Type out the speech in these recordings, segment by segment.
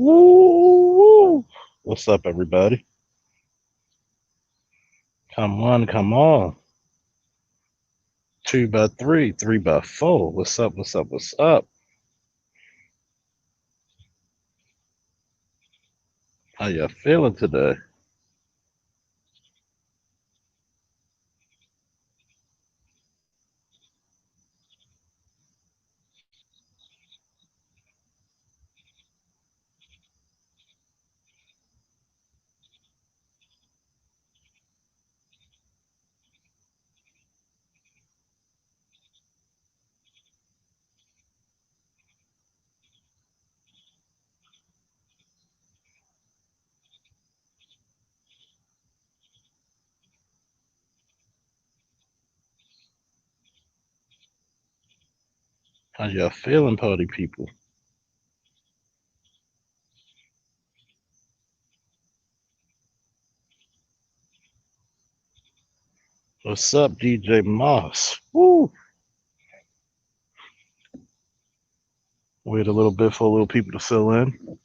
Woo! What's up, everybody? Come on, come on. 2 by 3, 3 by 4. What's up, what's up, what's up? How you feeling today? How you feeling, party people? What's up, DJ Moss? Woo! Wait a little bit for a little people to fill in.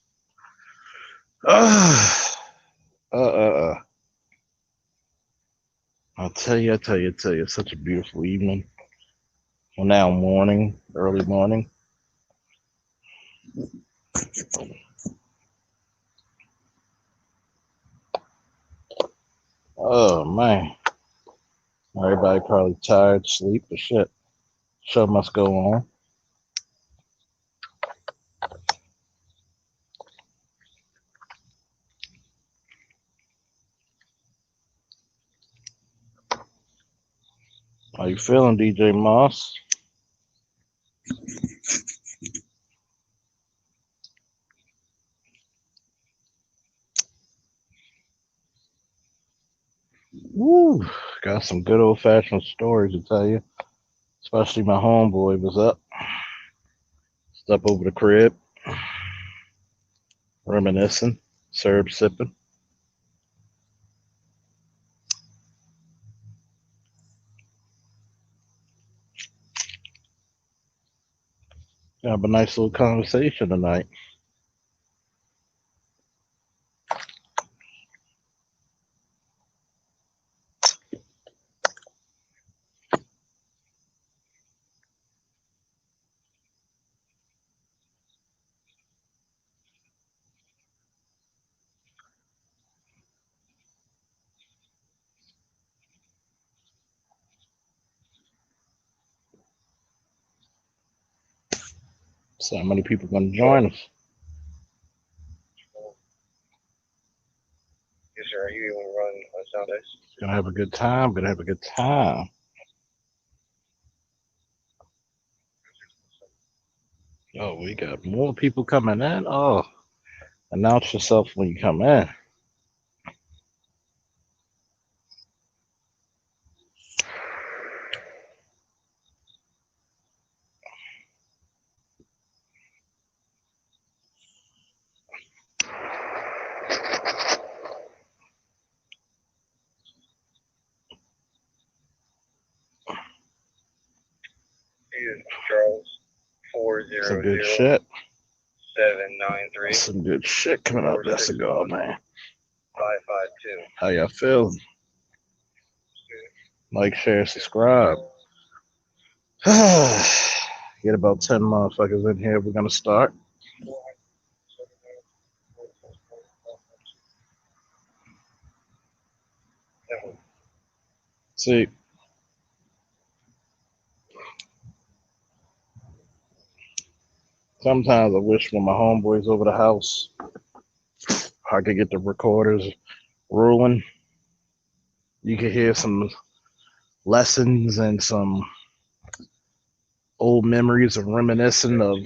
Ah, uh. I tell you, it's such a beautiful evening. Well, now morning, early morning. Oh man, everybody probably tired, sleep, but shit. Show must go on. How you feeling, DJ Moss? Woo! Got some good old fashioned stories to tell you. Especially my homeboy was up. Step over the crib, reminiscing, syrup sipping. Have a nice little conversation tonight. So how many people gonna join us? Yes, sir. Are you able to run on Sundays? Gonna have a good time. Gonna have a good time. Oh, we got more people coming in. Oh, announce yourself when you come in. He is Charles four Some zero good zero shit. 793 Some good shit coming up. That's a go, man. 552. How y'all feeling? Like, share, subscribe. Get about 10 motherfuckers in here. We're gonna start. See, sometimes I wish when my homeboys over the house, I could get the recorders rolling. You could hear some lessons and some old memories of reminiscing of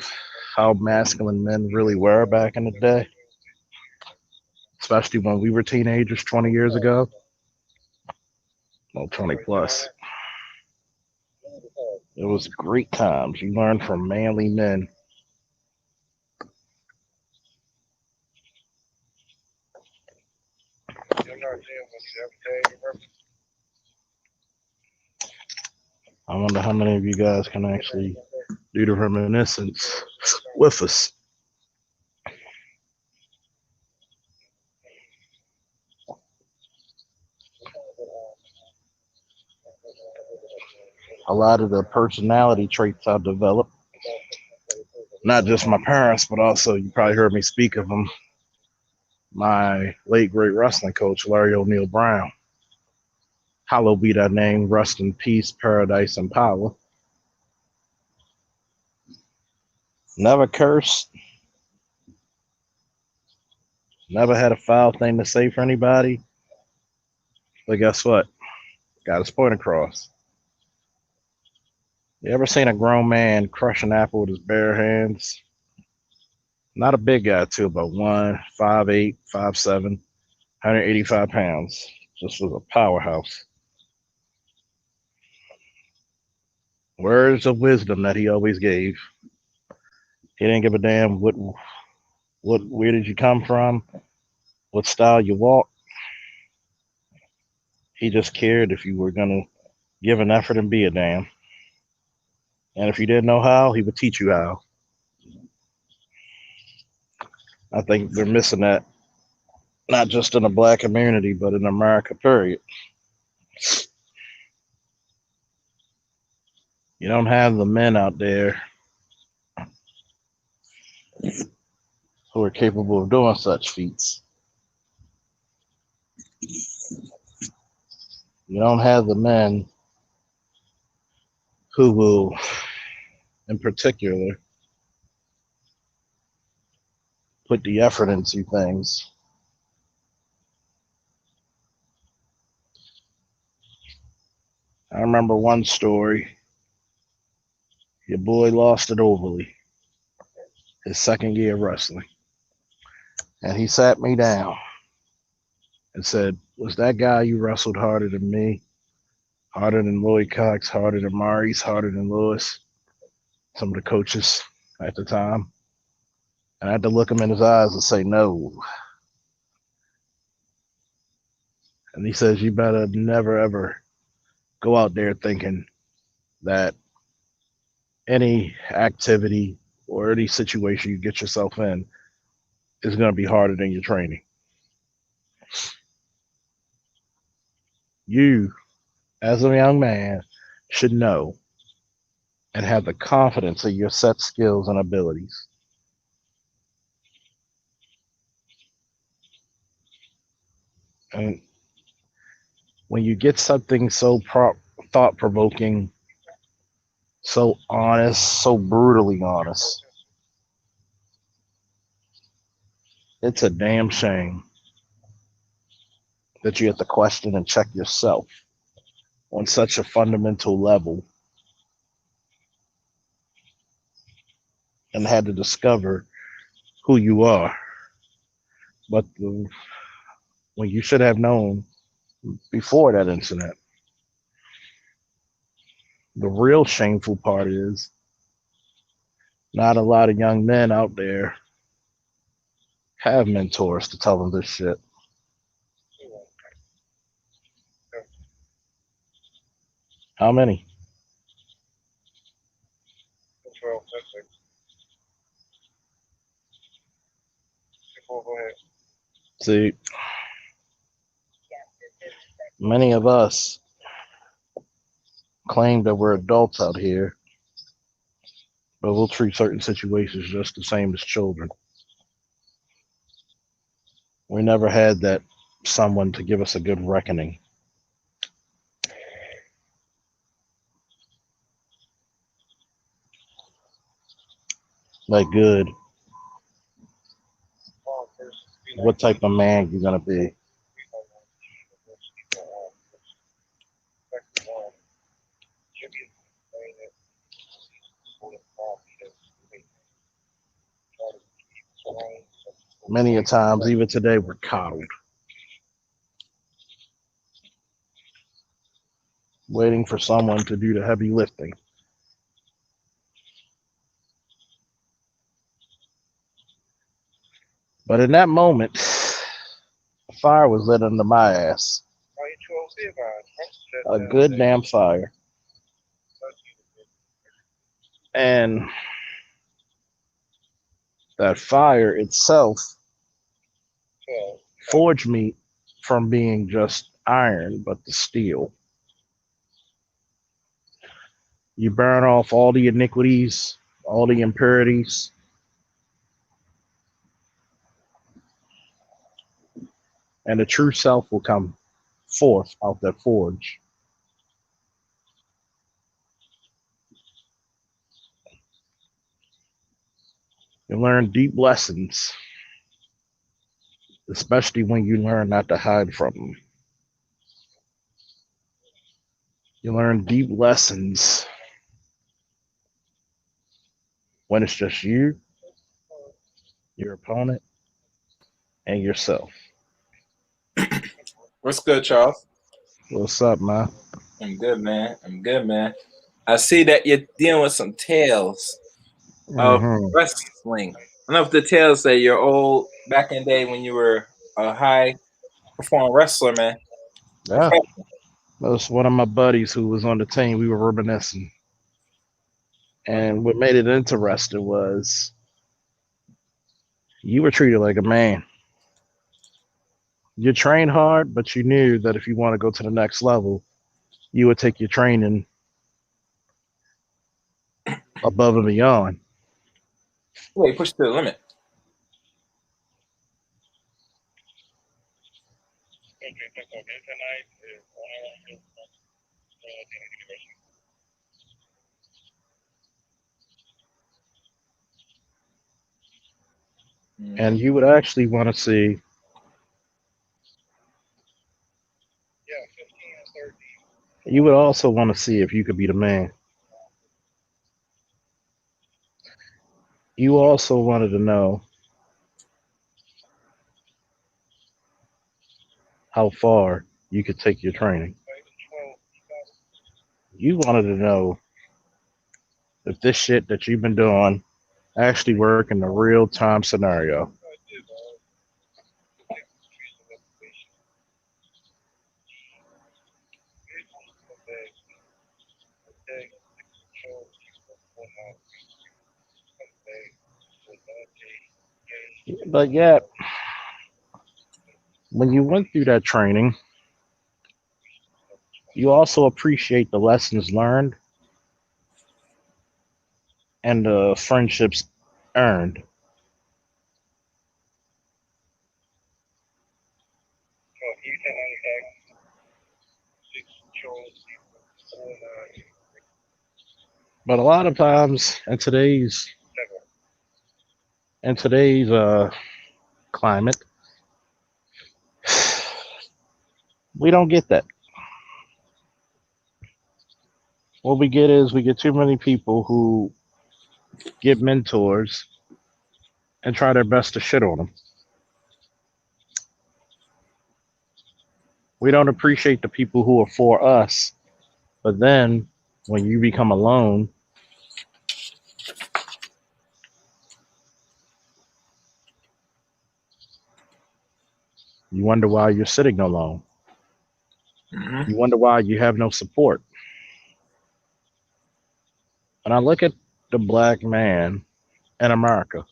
how masculine men really were back in the day, especially when we were teenagers 20 years ago. Well, 20 plus. It was great times. You learned from manly men. I wonder how many of you guys can actually do the reminiscence with us. a lot of the personality traits I developed. Not just my parents, but also you probably heard me speak of them. My late great wrestling coach, Larry O'Neal Brown. Hallowed be that name, rest in peace, paradise, and power. Never cursed, never had a foul thing to say for anybody. But guess what? Got his point across. You ever seen a grown man crush an apple with his bare hands? Not a big guy, too, but 1, 5'8", 5'7", 185 pounds. Just was a powerhouse. Words of wisdom that he always gave. He didn't give a damn where did you come from, what style you walk. He just cared if you were gonna give an effort and be a damn. And if you didn't know how, he would teach you how. I think they're missing that, not just in the black community, but in America, period. You don't have the men out there who are capable of doing such feats. You don't have the men who will, in particular, put the effort into things. I remember one story. Your boy lost it overly his second year of wrestling. And he sat me down and said, was that guy you wrestled harder than me? Harder than Lloyd Cox, harder than Maurice, harder than Lewis? Some of the coaches at the time. And I had to look him in his eyes and say, no. And he says, you better never, ever go out there thinking that any activity or any situation you get yourself in is going to be harder than your training. You, as a young man, should know and have the confidence of your set skills and abilities. And when you get something so thought provoking, so honest, so brutally honest, it's a damn shame that you have to question and check yourself on such a fundamental level and had to discover who you are. But when you should have known before that incident, the real shameful part is not a lot of young men out there have mentors to tell them this shit. How many? 12, go ahead. See, many of us claim that we're adults out here, but we'll treat certain situations just the same as children. We never had that someone to give us a good reckoning. Like, good, what type of man you gonna be? Many a times, even today, we're coddled, waiting for someone to do the heavy lifting. But in that moment, a fire was lit under my ass. A good damn fire. And that fire itself forged me from being just iron, but the steel. You burn off all the iniquities, all the impurities, and the true self will come forth out that forge. You learn deep lessons, especially when you learn not to hide from them. You learn deep lessons when it's just you, your opponent, and yourself. What's good, Charles? What's up, man? I'm good, man. I'm good, man. I see that you're dealing with some tales of Hmm. wrestling. I don't know if the tales say you're old back in the day when you were a high performing wrestler, man. Yeah, that was one of my buddies who was on the team. We were reminiscing. And what made it interesting was you were treated like a man. You trained hard, but you knew that if you want to go to the next level, you would take your training above and beyond. Wait, push to the limit. And you would actually want to see, you would also want to see if you could be the man. You also wanted to know how far you could take your training. You wanted to know if this shit that you've been doing actually work in a real time scenario. But yet, when you went through that training, you also appreciate the lessons learned and the friendships earned. But a lot of times in today's climate, we don't get that. What we get is we get too many people who get mentors and try their best to shit on them. We don't appreciate the people who are for us, but then when you become alone, you wonder why you're sitting alone. Mm-hmm. You wonder why you have no support. And I look at the black man in America.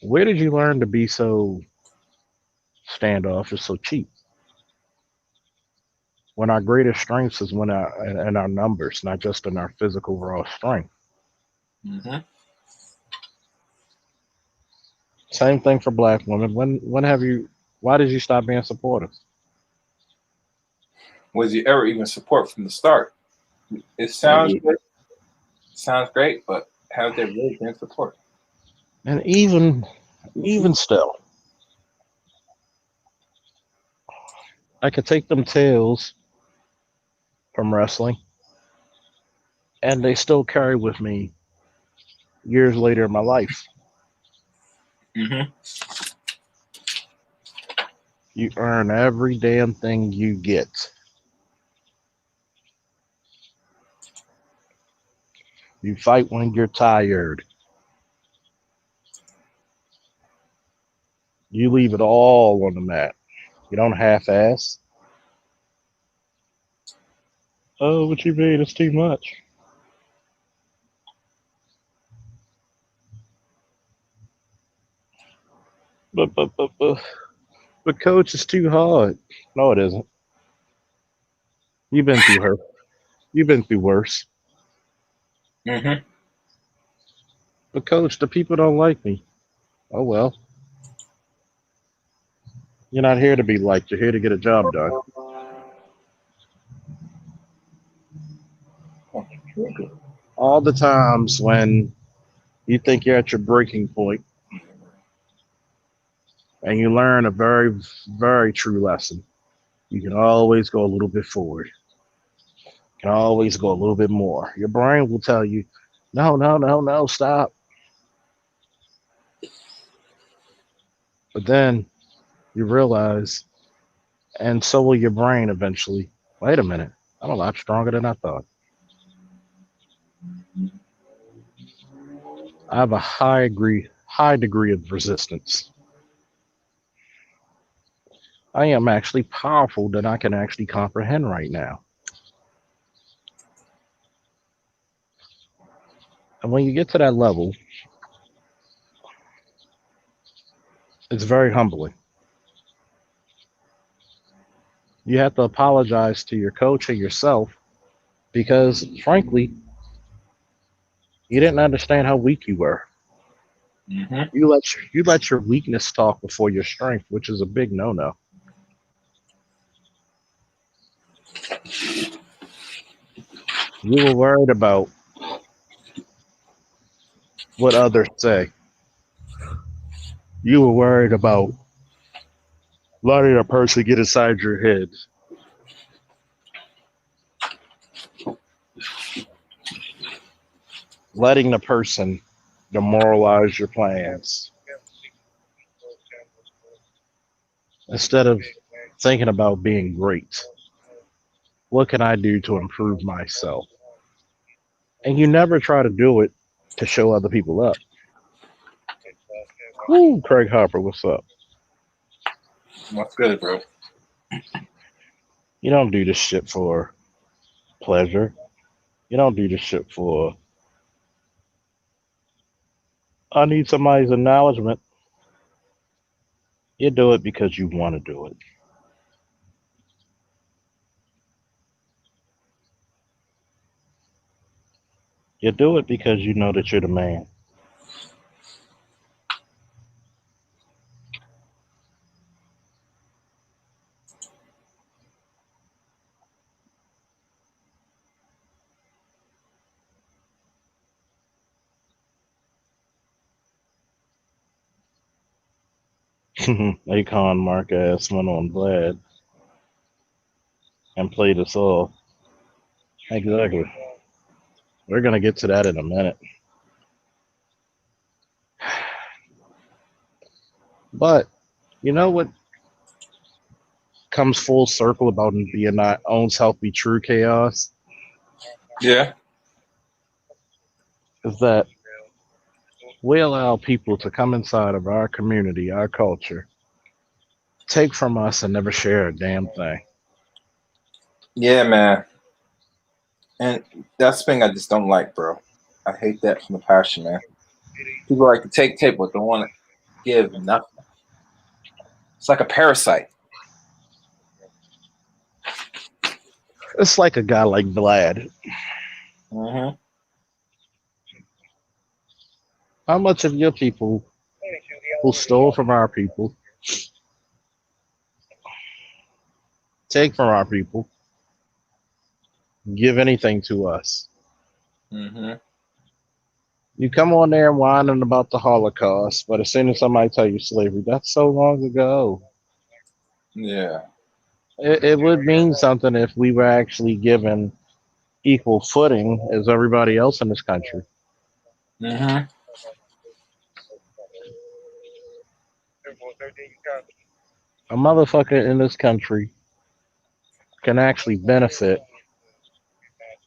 Where did you learn to be so standoffish, so cheap? When our greatest strengths is when in our numbers, not just in our physical raw strength. Mm-hmm. Same thing for black women. When have you? Why did you stop being supportive? Was you ever even support from the start? It And sounds good. Sounds great, but have they really been support? and even still, I could take them tales from wrestling, and they still carry with me years later in my life. Mm-hmm. You earn every damn thing you get. You fight when you're tired. You leave it all on the mat. You don't half-ass. Oh, what you mean? It's too much. But coach, it's too hard. No, it isn't. You've been through her. You've been through worse. Mm-hmm. But coach, the people don't like me. Oh well. You're not here to be liked. You're here to get a job done. All the times when you think you're at your breaking point and you learn a very, very true lesson, you can always go a little bit forward. You can always go a little bit more. Your brain will tell you, no, no, no, no, stop. But then you realize, and so will your brain eventually, wait a minute, I'm a lot stronger than I thought. I have a high degree of resistance. I am actually powerful than I can actually comprehend right now. And when you get to that level, it's very humbling. You have to apologize to your coach and yourself because, frankly, you didn't understand how weak you were. Mm-hmm. You let your weakness talk before your strength, which is a big no-no. You were worried about what others say. You were worried about letting a person get inside your head, letting the person demoralize your plans instead of thinking about being great. What can I do to improve myself? And you never try to do it to show other people up. Woo, Craig Harper, what's up? What's good, bro? You don't do this shit for pleasure. You don't do this shit for, I need somebody's acknowledgement. You do it because you want to do it. You do it because you know that you're the man. Akon Mark ass went on Vlad and played us off. Exactly. We're gonna get to that in a minute. But you know what comes full circle about being not own self be true chaos Yeah. is that we allow people to come inside of our community, our culture, take from us and never share a damn thing. Yeah, man. And that's the thing I just don't like, bro. I hate that from the passion, man. People like to take but don't want to give nothing. It's like a parasite. It's like a guy like Vlad. Mm-hmm. How much of your people who stole from our people, take from our people, give anything to us? Mm-hmm. You come on there and whining about the Holocaust, but as soon as somebody tell you slavery, that's so long ago. Yeah. It would mean something if we were actually given equal footing as everybody else in this country. Mm-hmm. A motherfucker in this country can actually benefit,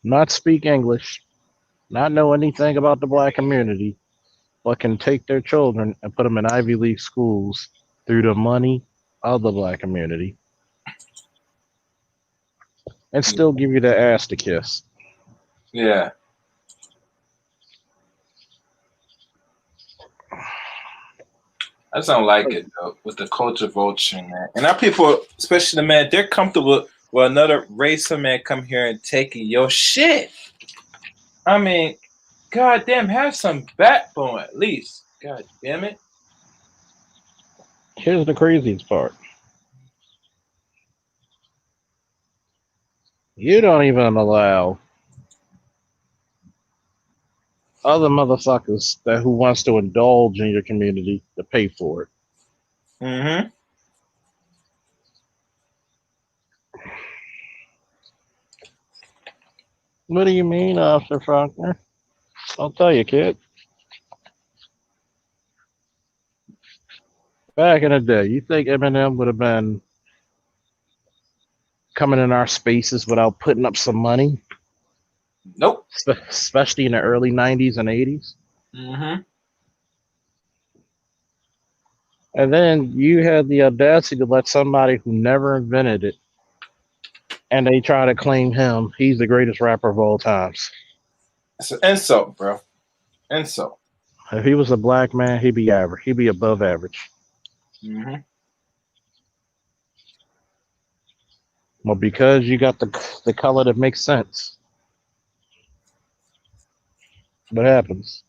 not speak English, not know anything about the black community, but can take their children and put them in Ivy League schools through the money of the black community and still give you the ass to kiss. Yeah. I just don't like it though with the culture vulture, man. And our people, especially the men, they're comfortable Well, another racer man come here and taking your shit. I mean, goddamn, have some backbone at least. God damn it. Here's the craziest part. You don't even allow other motherfuckers that who wants to indulge in your community to pay for it. Mm-hmm. What do you mean, Officer Faulkner? I'll tell you, kid. Back in the day, you think Eminem would have been coming in our spaces without putting up some money, Nope. especially in the early 90s and 80s? Mm-hmm. And then you had the audacity to let somebody who never invented it, and they try to claim him, he's the greatest rapper of all times. It's an insult, bro. Insult. If he was a black man, he'd be average. He'd be above average. Mm-hmm. Well, because you got the color that makes sense, what happens?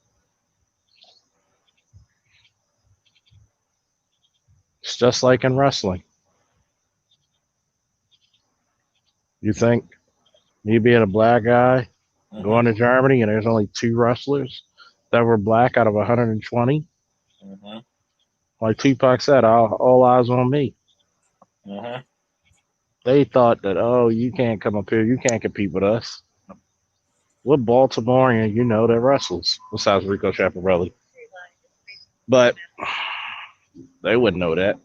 It's just like in wrestling. You think me being a black guy going to Germany and there's only 2 wrestlers that were black out of 120? Mm-hmm. Like Tupac said, all eyes on me. Mm-hmm. They thought that, oh, you can't come up here, you can't compete with us. What Baltimorean you know that wrestles besides Rico Chaparelli? But they wouldn't know that.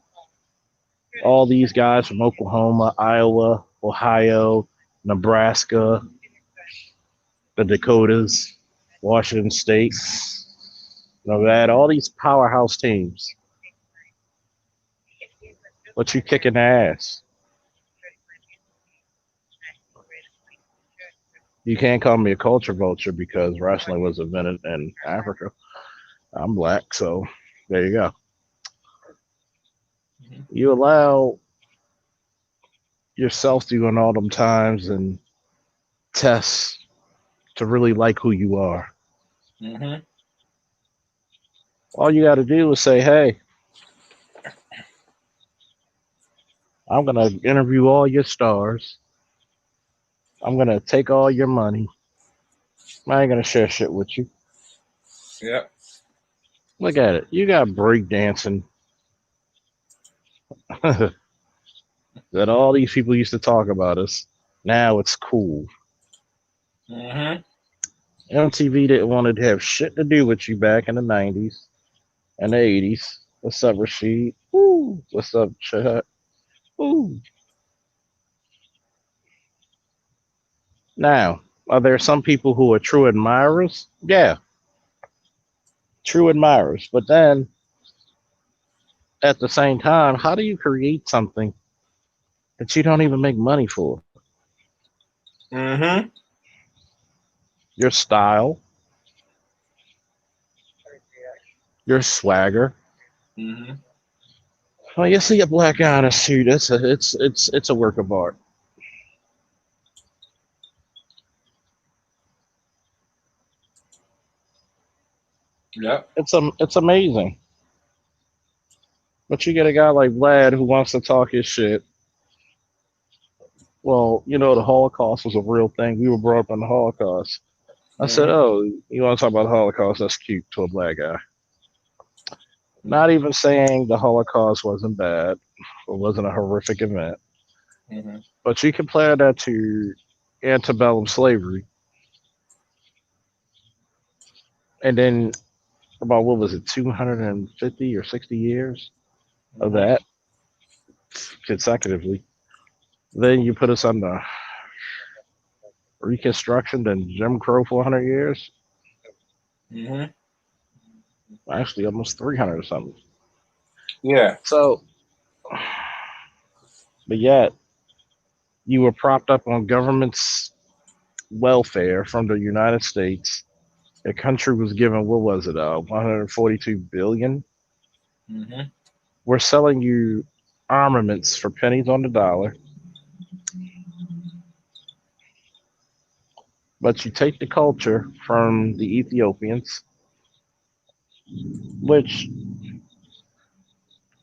All these guys from Oklahoma, Iowa, Ohio, Nebraska, the Dakotas, Washington State, Nevada, all these powerhouse teams. But you kicking their ass. You can't call me a culture vulture because wrestling was invented in Africa. I'm black, so there you go. You allow yourself doing all them times and tests to really like who you are. Mm-hmm. All you got to do is say, hey, I'm going to interview all your stars. I'm going to take all your money. I ain't going to share shit with you. Yep. Look at it. You got breakdancing that all these people used to talk about us. Now it's cool. Mm-hmm. MTV didn't want to have shit to do with you back in the 90s and the 80s. What's up, Rashid? Woo. What's up, Chad? Woo. Now, are there some people who are true admirers? Yeah, true admirers. But then at the same time, how do you create something that you don't even make money for? Mm-hmm. Your style, your swagger. Mm-hmm. Well, you see a black guy in a suit. It's a work of art. Yep. It's amazing. But you get a guy like Vlad who wants to talk his shit. Well, the Holocaust was a real thing. We were brought up in the Holocaust. I said, Mm-hmm. oh, you want to talk about the Holocaust? That's cute to a black guy. Not even saying the Holocaust wasn't bad or wasn't a horrific event, Mm-hmm. but you compare that to antebellum slavery, and then about what was it, 250 or 60 years of Mm-hmm. that consecutively. Then you put us under Reconstruction, then Jim Crow for 100 years, Mm-hmm. actually almost 300 or something. Yeah. So, but yet you were propped up on government's welfare from the United States. The country was given, what was it, 142 billion. Mm-hmm. We're selling you armaments for pennies on the dollar. But you take the culture from the Ethiopians, which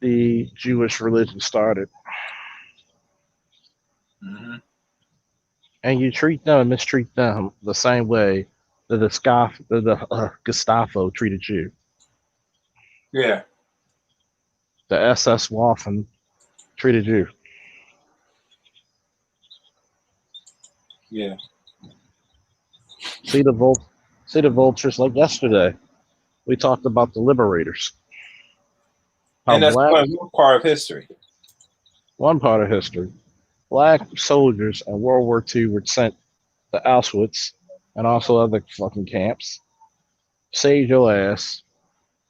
the Jewish religion started, Hmm. and you treat them and mistreat them the same way that the Gestapo treated you. Yeah. The SS Waffen treated you. Yeah. See the Vul- See the vultures like yesterday. We talked about the liberators. How And that's black one part of history. one part of history. Black soldiers in World War II were sent to Auschwitz and also other fucking camps. Saved your ass.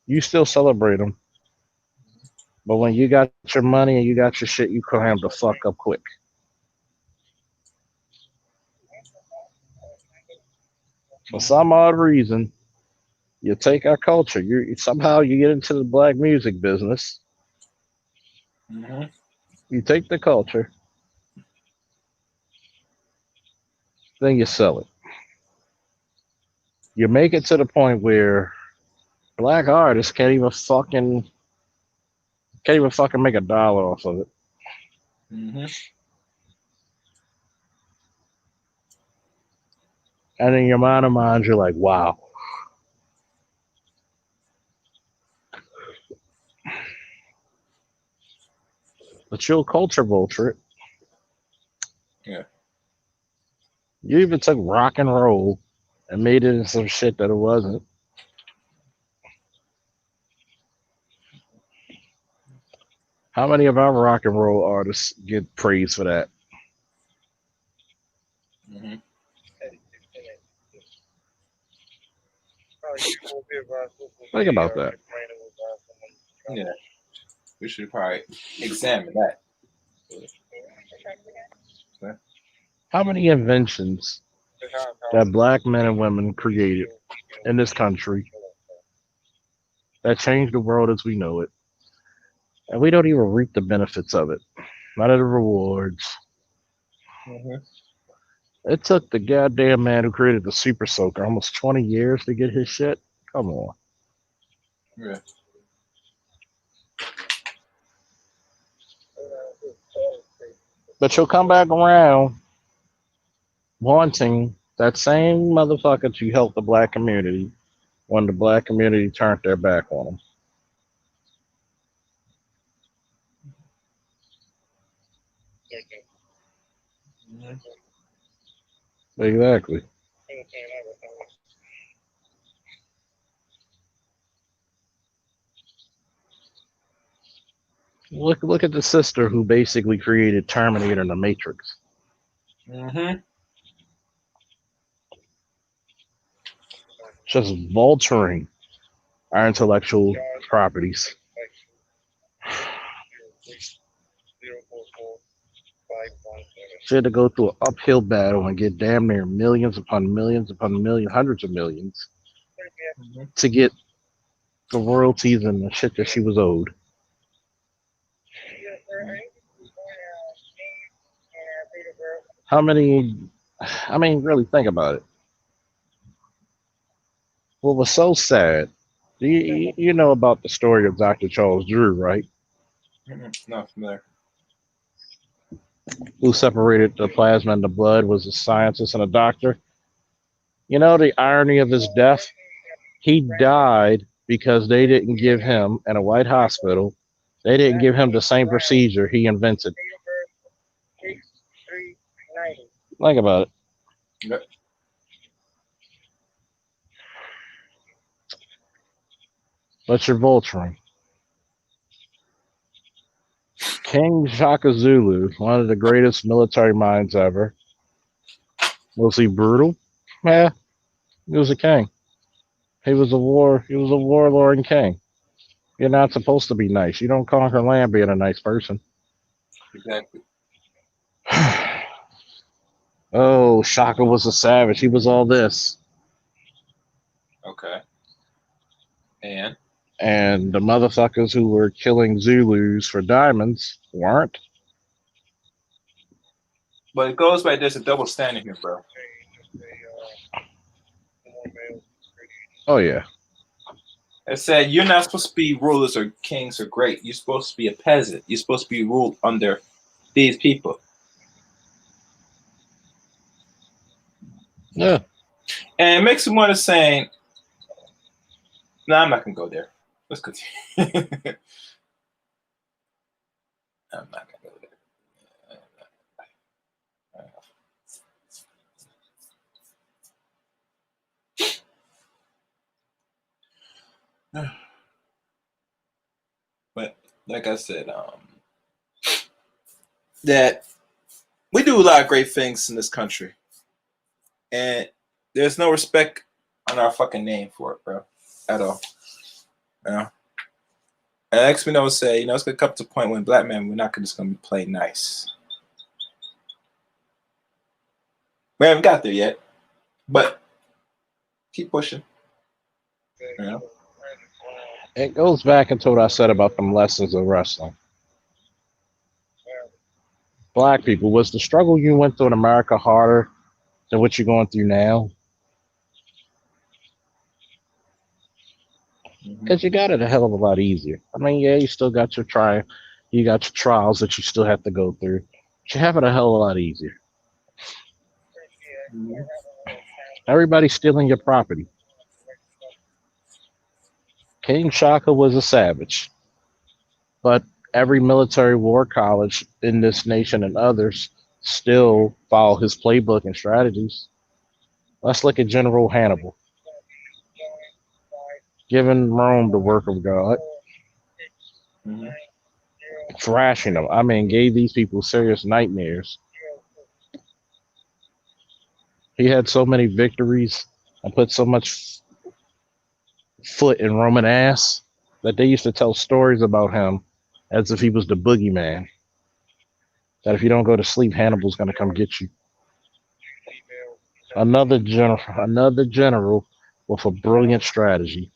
You still celebrate them, but when you got your money and you got your shit, you clam the fuck up quick. For some odd reason, you take our culture. You somehow you get into the black music business. Hmm. You take the culture, then you sell it. You make it to the point where black artists can't even fucking make a dollar off of it. Hmm. And in your mind of minds, you're like, wow. But you'll culture vulture it. Yeah. You even took rock and roll and made it into some shit that it wasn't. How many of our rock and roll artists get praised for that? Hmm. Think about that. Yeah. We should probably examine that. Okay. How many inventions that black men and women created in this country that changed the world as we know it, and we don't even reap the benefits of it? None of the rewards. Hmm. It took the goddamn man who created the Super Soaker almost 20 years to get his shit. Come on. Yeah. But you'll come back around wanting that same motherfucker to help the black community when the black community turned their back on Hmm. them. Exactly. Look at the sister who basically created Terminator and the Matrix. Hmm. Just vulturing our intellectual properties. She had to go through an uphill battle and get damn near millions upon millions, hundreds of millions Hmm. to get the royalties and the shit that she was owed. How many? I mean, really think about it. What was so sad? You know about the story of Dr. Charles Drew, right? Hmm. Not familiar. Who separated the plasma and the blood, was a scientist and a doctor. You know the irony of his death? He died because they didn't give him, in a white hospital, they didn't give him the same procedure he invented. Think about it. Yeah. But you're vulturing. King Shaka Zulu, one of the greatest military minds ever. Was he brutal? Yeah, he was a king. He was a warlord and king. You're not supposed to be nice. You don't conquer land being a nice person. Exactly. Oh, Shaka was a savage. He was all this. Okay. And And the motherfuckers who were killing Zulus for diamonds weren't. but it goes by there's a double standard here, bro. Oh yeah. It said you're not supposed to be rulers or kings or great. You're supposed to be a peasant. You're supposed to be ruled under these people. Yeah. And it makes me want to say, no, I'm not gonna go there. Let's continue. I'm not gonna go there. But like I said, that we do a lot of great things in this country, and there's no respect on our fucking name for it, bro, at all. You know. And next we know say, it's gonna come to a point when black men we're not just gonna play nice. We haven't got there yet, but keep pushing. You know. It goes back into what I said about them lessons of wrestling. Black people, was the struggle you went through in America harder than what you're going through now? Because you got it a hell of a lot easier. I mean, yeah, you still got your you got your trials that you still have to go through. But you have it a hell of a lot easier. Mm-hmm. Everybody's stealing your property. King Shaka was a savage, but every military war college in this nation and others still follow his playbook and strategies. Let's look at General Hannibal, giving Rome the work of God, Mm-hmm. thrashing them. I mean, gave these people serious nightmares. He had so many victories and put so much foot in Roman ass that they used to tell stories about him as if he was the boogeyman. That if you don't go to sleep, Hannibal's going to come get you. Another general with a brilliant strategy.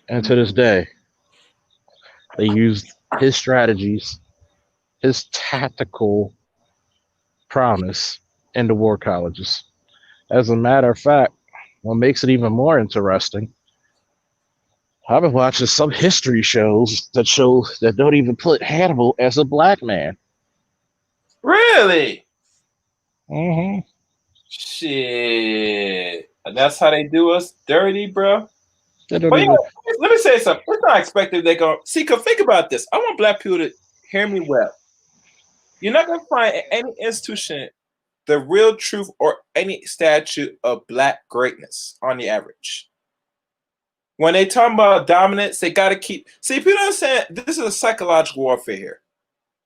And to this day, they used his strategies, his tactical prowess in the war colleges. As a matter of fact, what makes it even more interesting, I've been watching some history shows that don't even put Hannibal as a black man. Really? Mm-hmm. Shit. That's how they do us dirty, bro. They don't But even. let me say something. It's not expected they're going to see. Cause think about this. I want black people to hear me well. You're not gonna find in any institution the real truth or any statue of black greatness on the average. When they talk about dominance, they gotta keep see people don't understand this is a psychological warfare here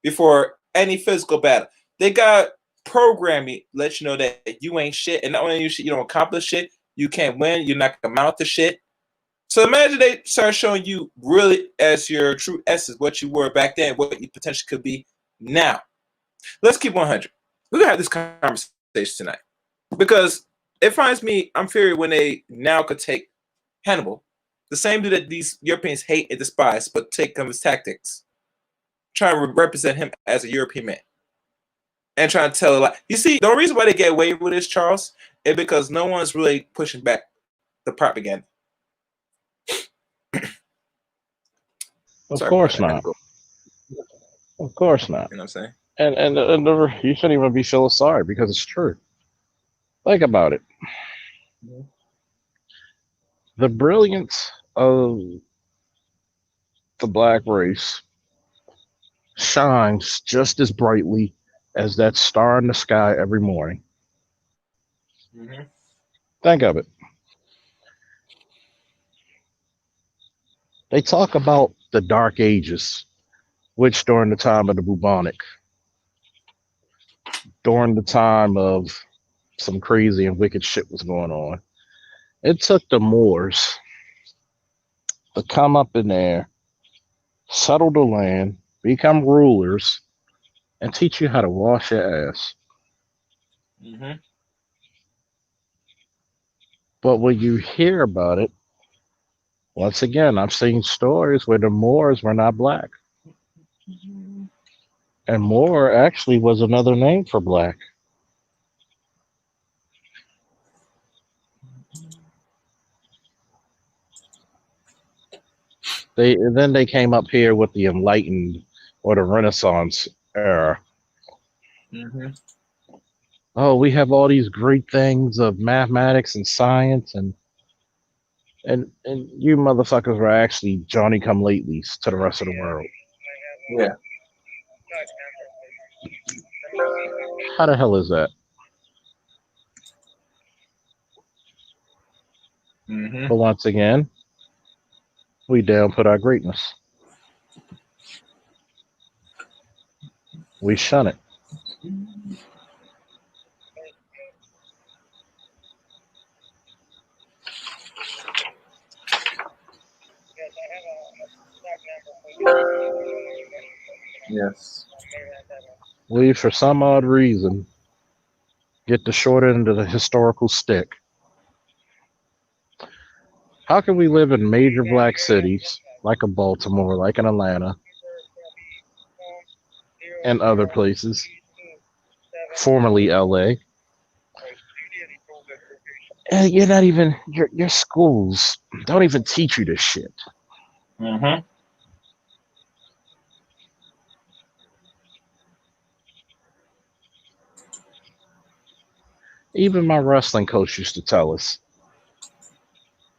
before any physical battle. They got program you, let you know that you ain't shit, and not only you shit, you don't accomplish shit, you can't win, you're not gonna mount to shit. So imagine they start showing you really as your true essence, what you were back then, what you potentially could be now. Let's keep 100. We're gonna have this conversation tonight because it finds me unfair when they now could take Hannibal, the same dude that these Europeans hate and despise, but take his tactics, try to represent him as a European man, and try to tell a lie. You see, the only reason why they get away with this, Charles, is because no one's really pushing back the propaganda. Of Sorry about course that. I had to not. go. Of course not. You know what I'm saying? You shouldn't even be feeling sorry because it's true. Think about it. The brilliance of the black race shines just as brightly as that star in the sky every morning. Mm-hmm. Think of it. They talk about the Dark Ages, which during the time of the bubonic, during the time of some crazy and wicked shit was going on. It took the Moors to come up in there, settle the land, become rulers, and teach you how to wash your ass. Mm-hmm. But when you hear about it, once again, I've seen stories where the Moors were not black. And Moor actually was another name for black. Then they came up here with the Enlightened or the Renaissance era. Mm-hmm. Oh, we have all these great things of mathematics and science, and you motherfuckers were actually Johnny come latelys to the rest of the world. Yeah. How the hell is that? Mm-hmm. But once again, we downput our greatness. We shun it. Yes. We, for some odd reason, get the short end of the historical stick. How can we live in major black cities like a Baltimore, like an Atlanta, and other places, formerly LA, and you're not even your schools don't even teach you this shit. Mm-hmm. Even my wrestling coach used to tell us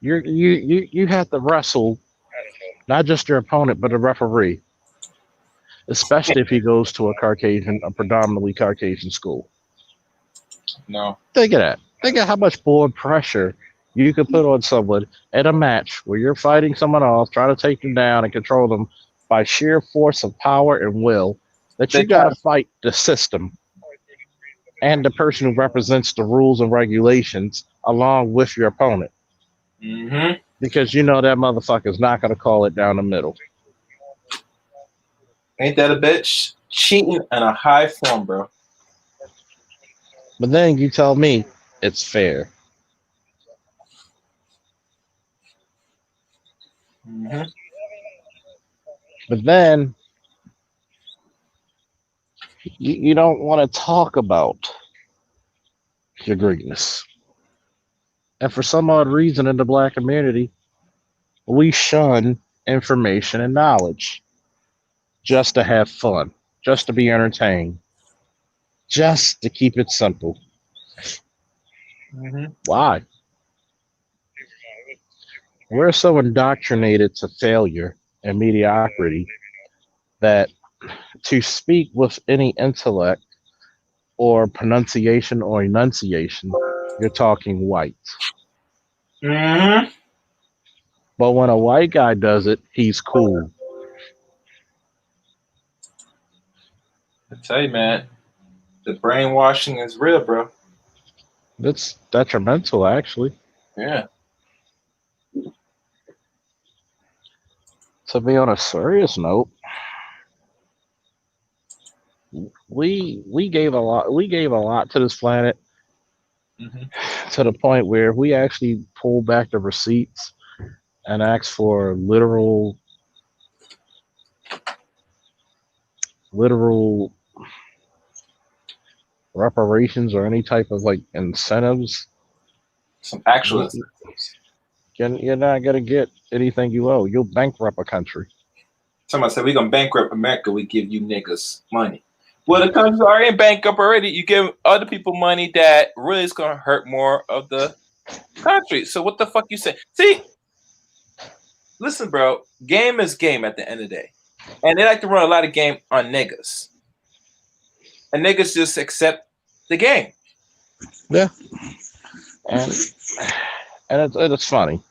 you have to wrestle not just your opponent but the referee, especially if he goes to a predominantly Caucasian school. No. Think of that. Think of how much blood pressure you could put on someone at a match where you're fighting someone else, trying to take them down and control them by sheer force of power and will. That They you got try. to fight the system and the person who represents the rules and regulations along with your opponent. Mm-hmm. Because you know that motherfucker's not going to call it down the middle. Ain't that a bitch? Cheating in a high form, bro. But then you tell me it's fair. Mm-hmm. But then you don't want to talk about your greatness. And for some odd reason in the black community, we shun information and knowledge just to have fun, just to be entertained, just to keep it simple. Mm-hmm. Why? We're so indoctrinated to failure and mediocrity that to speak with any intellect or pronunciation or enunciation, you're talking white. Mm-hmm. But when a white guy does it, he's cool. I tell you, man, the brainwashing is real, bro. That's detrimental, actually. Yeah. To be on a serious note, we gave a lot to this planet Mm-hmm. to the point where we actually pulled back the receipts and asked for literal reparations or any type of like incentives. Some actual You, incentives. you're not gonna get anything you owe. You'll bankrupt a country. Somebody said we gonna bankrupt America. We give you niggas money. Well, the countries are in bankrupt already. You give other people money that really is gonna hurt more of the country. So what the fuck you say? See, listen, bro. Game is game at the end of the day, and they like to run a lot of game on niggas, and niggas just accept the game. Yeah, and it's funny.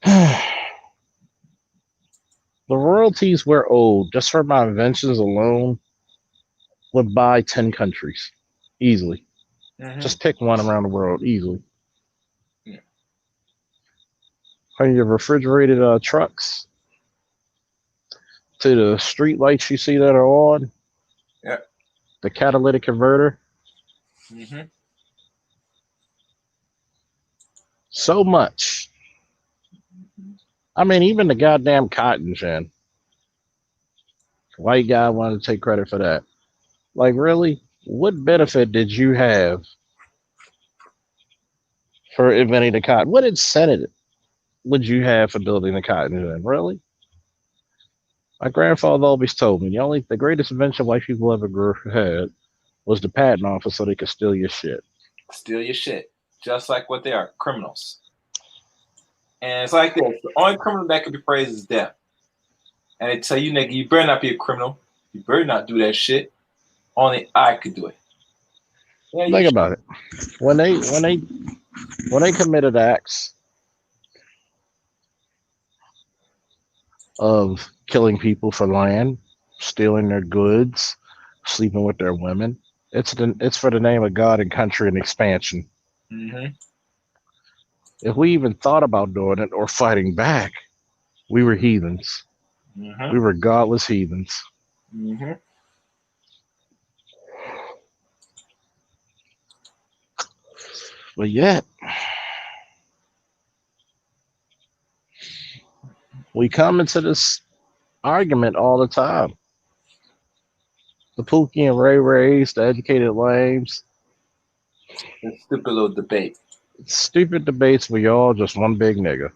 The royalties we're owed just for my inventions alone would buy 10 countries easily. Mm-hmm. Just pick one around the world easily. Yeah. From your refrigerated trucks to the street lights you see that are on, Yeah. the catalytic converter, Mm-hmm. so much. I mean, even the goddamn cotton gin. White guy wanted to take credit for that. Like, really? What benefit did you have for inventing the cotton? What incentive? would you have for building a cotton gin? Really? My grandfather always told me the greatest invention white people ever had was the patent office so they could steal your shit. Steal your shit, just like what they are, criminals. And it's like this: the only criminal that can be praised is death. And they tell you, nigga, you better not be a criminal. You better not do that shit. Only I could do it. Yeah, you Think should. about it. When they committed acts of killing people for land, stealing their goods, sleeping with their women, it's for the name of God and country and expansion. Mm-hmm. If we even thought about doing it or fighting back, we were heathens. Mm-hmm. We were godless heathens. Mm-hmm. But yet, we come into this argument all the time. The Pookie and Ray Rays, the educated lames, It's a stupid little debate. stupid debates where y'all just one big nigga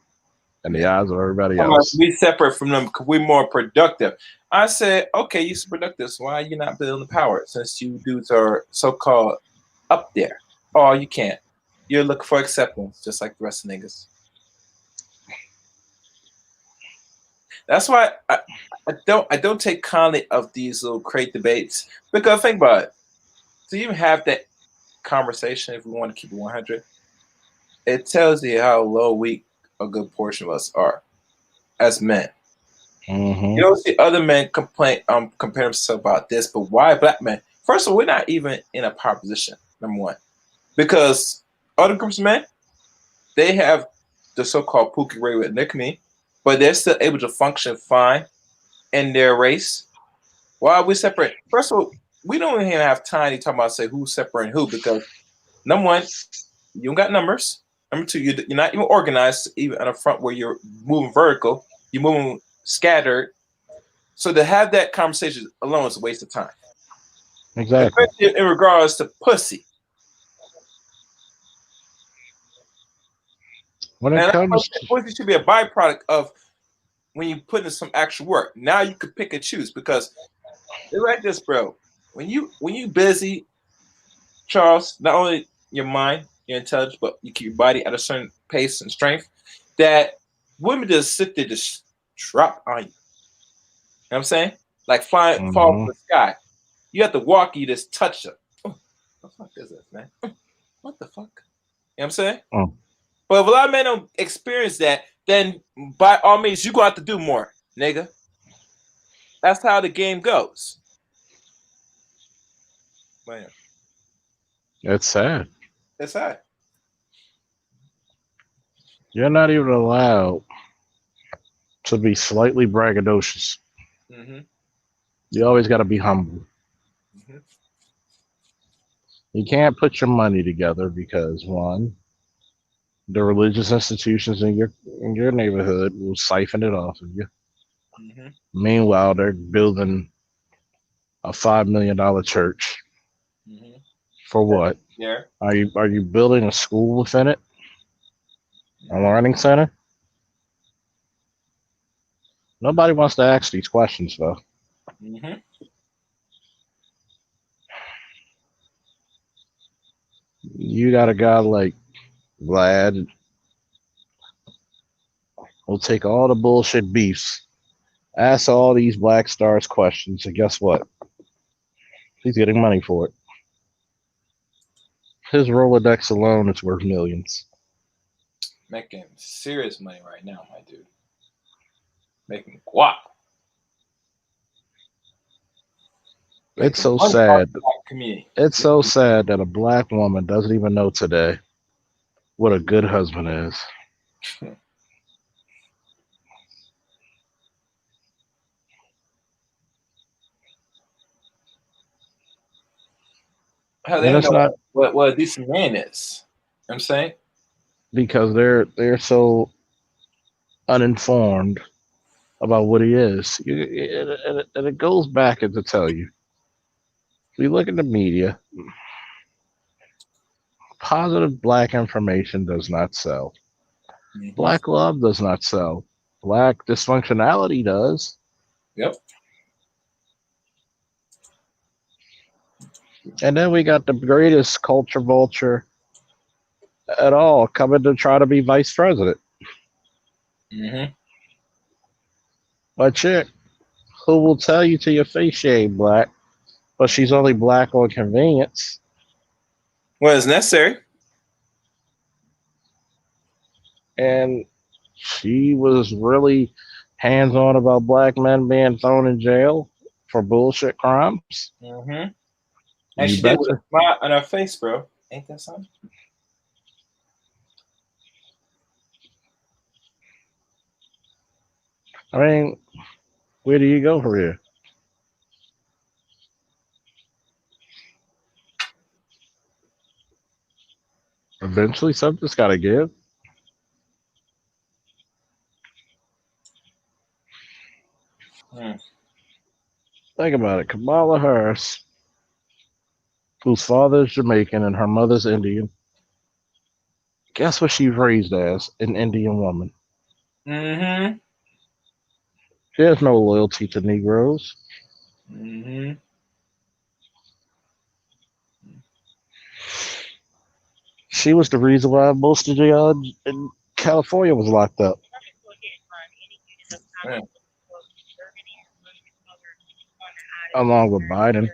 in the Yeah. eyes of everybody I'm like, else. we separate from them because we're more productive. I said, okay, you're so productive. So why are you not building the power since you dudes are so-called up there? Oh, you can't. You're looking for acceptance, just like the rest of niggas. That's why I don't take kindly of these little crate debates because think about it. To even have that conversation, if we want to keep it 100, it tells you how low weak a good portion of us are as men. You Mm-hmm. don't see other men compare themselves about this, but why black men? First of all, we're not even in a power position. Number one, because other groups of men, they have the so-called Pookie Ray with Nickname, but they're still able to function fine in their race. Why are we separate? First of all, we don't even have time to talk about say who's separating who because number one, you don't got numbers. Number two, you're not even organized even on the front where you're moving vertical. You're moving scattered. So to have that conversation alone is a waste of time, Exactly. especially in regards to pussy. When it And I thought comes that to, pussy should be a byproduct of when you put in some actual work. Now you could pick and choose because it's like this, bro. When you busy, Charles, not only your mind, your intelligence, but you keep your body at a certain pace and strength, that women just sit there, just drop on you. You know what I'm saying? Like flying, fall from mm-hmm. the sky. You have to walk, you just touch them. Oh, what the fuck is this, man? What the fuck? You know what I'm saying? Mm. But if a lot of men don't experience that, then by all means, you going to have to do more, nigga. That's how the game goes. Man, It's sad. that's that. You're not even allowed to be slightly braggadocious. Mm-hmm. You always got to be humble. Mm-hmm. You can't put your money together because one, the religious institutions in your neighborhood will siphon it off of you. Mm-hmm. Meanwhile, they're building a $5 million church Mm-hmm. for what? Yeah. Are you building a school within it? A Mm-hmm. learning center? Nobody wants to ask these questions though. Mm-hmm. You got a guy like Vlad who'll take all the bullshit beefs, ask all these Black Stars questions, and guess what? He's getting money for it. His Rolodex alone is worth millions. Making serious money right now, my dude. Making guap. It's Making so money off sad. the black community. It's so sad that a black woman doesn't even know today what a good husband is. Hell, they And don't it's know not what a decent man is. You know what I'm saying? because they're so uninformed about what he is. And it goes back to tell you. If you look at the media, positive black information does not sell. Mm-hmm. Black love does not sell. Black dysfunctionality does. Yep. And then we got the greatest culture vulture at all coming to try to be vice president. Mm-hmm. A chick who will tell you to your face she ain't black, but she's only black on convenience. Well, it's necessary. And she was really hands on about black men being thrown in jail for bullshit crimes. Mm-hmm. And You she did it with betcha. a smile on her face, bro. Ain't that something? I mean, where do you go from here? Eventually, something's got to give. Mm. Think about it. Kamala Harris, whose father is Jamaican and her mother's Indian, guess what she's raised as? An Indian woman. Mm-hmm. She has no loyalty to Negroes. Mm-hmm. She was the reason why most of the in California was locked up, Yeah. along with Biden.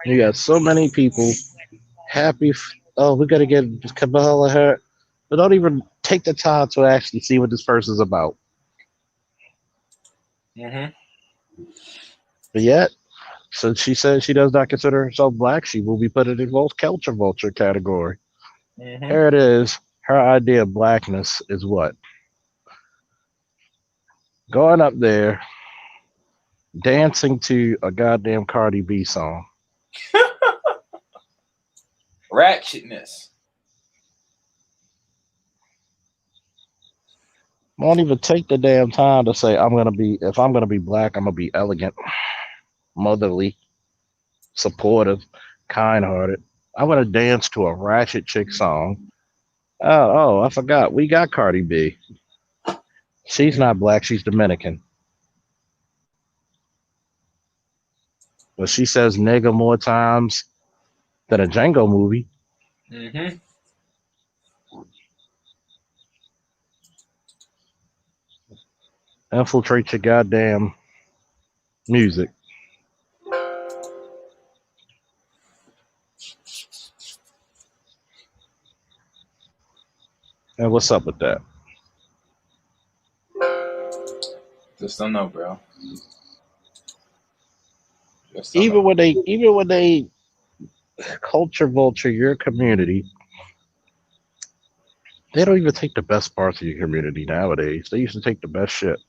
You got so many people happy. Oh, we got to get Kamala Harris, but don't even take the time to actually see what this person's about. Mm-hmm. But yet, since she says she does not consider herself black, she will be put in the most culture vulture category. Mm-hmm. Here it is. Her idea of blackness is what? Going up there, dancing to a goddamn Cardi B song. Ratchetness. Won't even take the damn time to say if I'm gonna be black, I'm gonna be elegant, motherly, supportive, kind hearted. I'm gonna dance to a ratchet chick song. I forgot. We got Cardi B. She's Mm-hmm. not black, she's Dominican. But she says nigga more times than a Django movie. Mm-hmm. Infiltrate your goddamn music. And what's up with that? Just don't know, bro. Just don't know. Even when they culture vulture your community, they don't even take the best parts of your community nowadays. They used to take the best shit.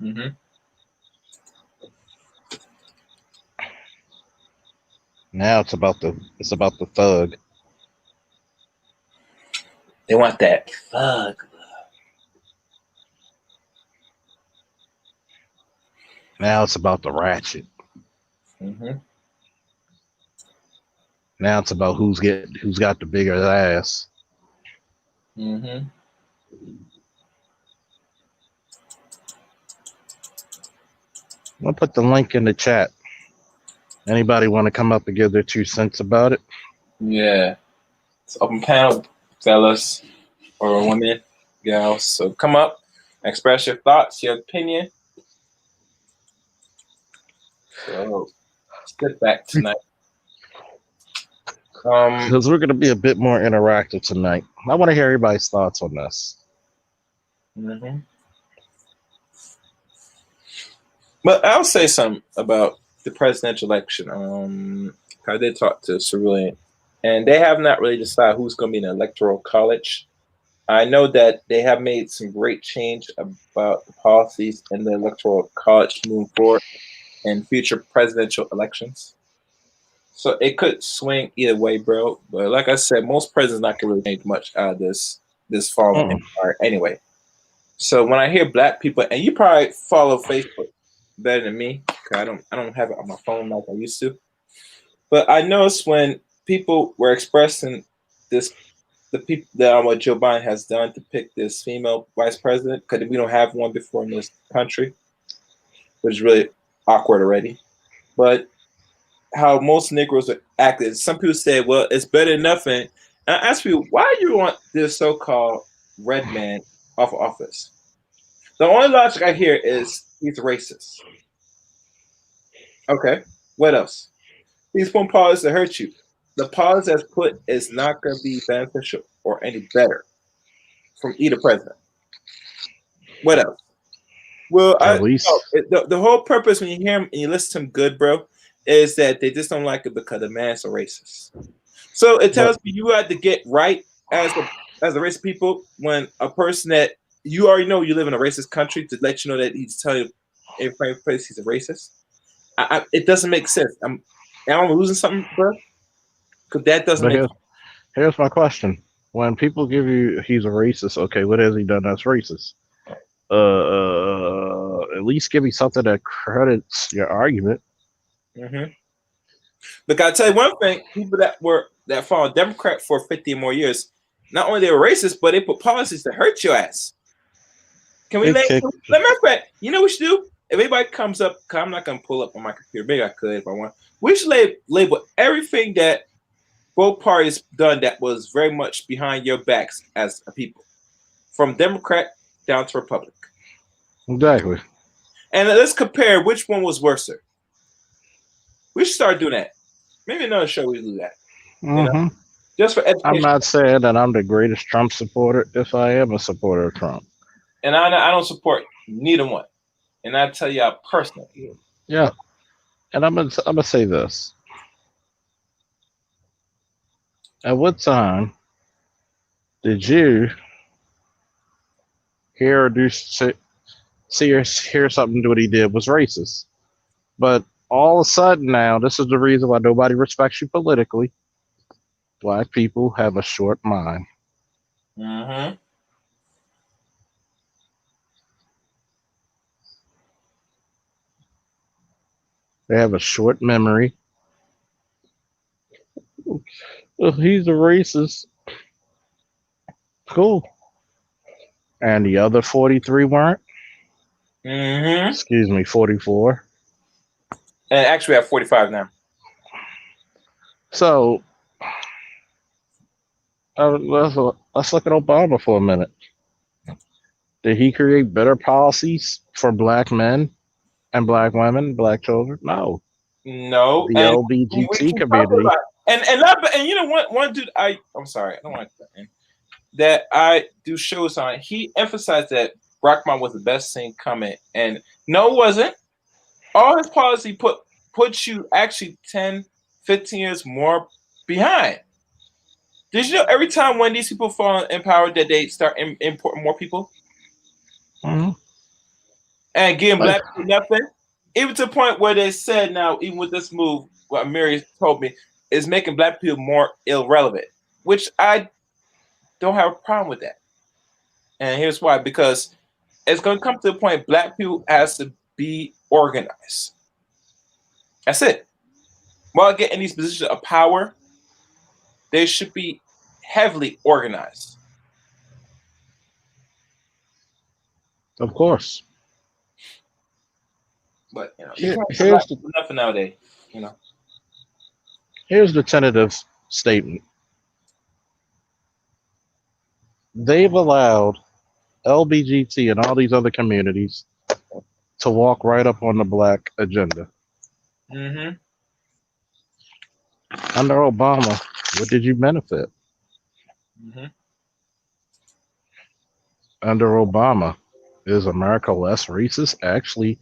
Mm-hmm. Now it's about the thug. They want that fuck. Now it's about the ratchet. Mm-hmm. Now it's about who's got the bigger ass. Mm-hmm. I'll put the link in the chat. Anybody want to come up and give their 2 cents about it? Yeah. It's open panel, fellas or women, gals. So come up, express your thoughts, your opinion. So sit back tonight. Because we're going to be a bit more interactive tonight. I want to hear everybody's thoughts on this. Mm-hmm. But I'll say something about the presidential election. I did talk to Cerulean, and they have not really decided who's going to be in the electoral college. I know that they have made some great change about the policies in the electoral college moving forward in future presidential elections. So it could swing either way, bro. But like I said, most presidents not gonna really change much out of this fallen Mm-mm. empire anyway. So when I hear black people, and you probably follow Facebook better than me, 'cause I don't have it on my phone like I used to. But I noticed when people were expressing this, the people that what Joe Biden has done to pick this female vice president, because we don't have one before in this country, which is really awkward already. But how most Negroes are acted. Some people say, well, it's better than nothing. And I ask you, why do you want this so-called red man off of office? The only logic I hear is he's racist. Okay, what else? He's putting policies that hurt you. The policy that's put is not going to be beneficial or any better from either president. What else? Well, At least, the whole purpose when you hear him and you listen to him good, bro, is that they just don't like it because the man's a racist. So it but tells me you had to get right as a racist people when a person that you already know you live in a racist country to let you know that he's telling you every place he's a racist. It doesn't make sense. Am I losing something, bro? Because that doesn't but make here's my question: when people give you he's a racist, okay, what has he done that's racist? At least give me something that credits your argument. sense. But I tell you one thing: people that followed Democrat for 50 or more years, not only they were racist, but they put policies to hurt your ass. Can we They let kick. matter of fact, you know what we should do? If anybody comes up, cause I'm not gonna pull up on my computer. Maybe I could if I want. We should label everything that both parties done that was very much behind your backs as a people, from Democrat down to Republic, Exactly. and let's compare which one was worse. We should start doing that. Maybe another show we do that. You know, hmm just for I'm education. not saying that I'm the greatest Trump supporter if I am a supporter of Trump. And I don't support neither one. And I tell you personally. Yeah, and I'm gonna say this: at what time did you hear or see or hear something do what he did was racist? But all of a sudden now, this is the reason why nobody respects you politically. Black people have a short mind. Mm-hmm. They have a short memory. If he's a racist, cool. And the other 43 weren't. Mm-hmm. Excuse me, 44. And actually, we have 45 now. So let's look at Obama for a minute. Did he create better policies for black men and black women, black children? No. No, The and we LBGT keep talking community. about and you know one dude I'm sorry I don't want to that I do shows on. He emphasized that Rockman was the best thing coming, and no, it wasn't. All his policy puts you actually 10, 15 years more behind. Did you know every time when these people fall in power that they start importing more people Mhm. and giving Like, black people nothing? Even to the point where they said now, even with this move, what Mary told me is making black people more irrelevant, which I don't have a problem with that. And here's why: because it's going to come to the point black people has to be organized. That's it. While getting these positions of power, they should be heavily organized. of course. But you know, you Here, can't do black here's the people nothing nowadays. You know. here's the tentative statement. They've allowed LBGT and all these other communities to walk right up on the black agenda. Mm-hmm. Under Obama, what did you benefit? Mm-hmm. Under Obama, is America less racist? Actually,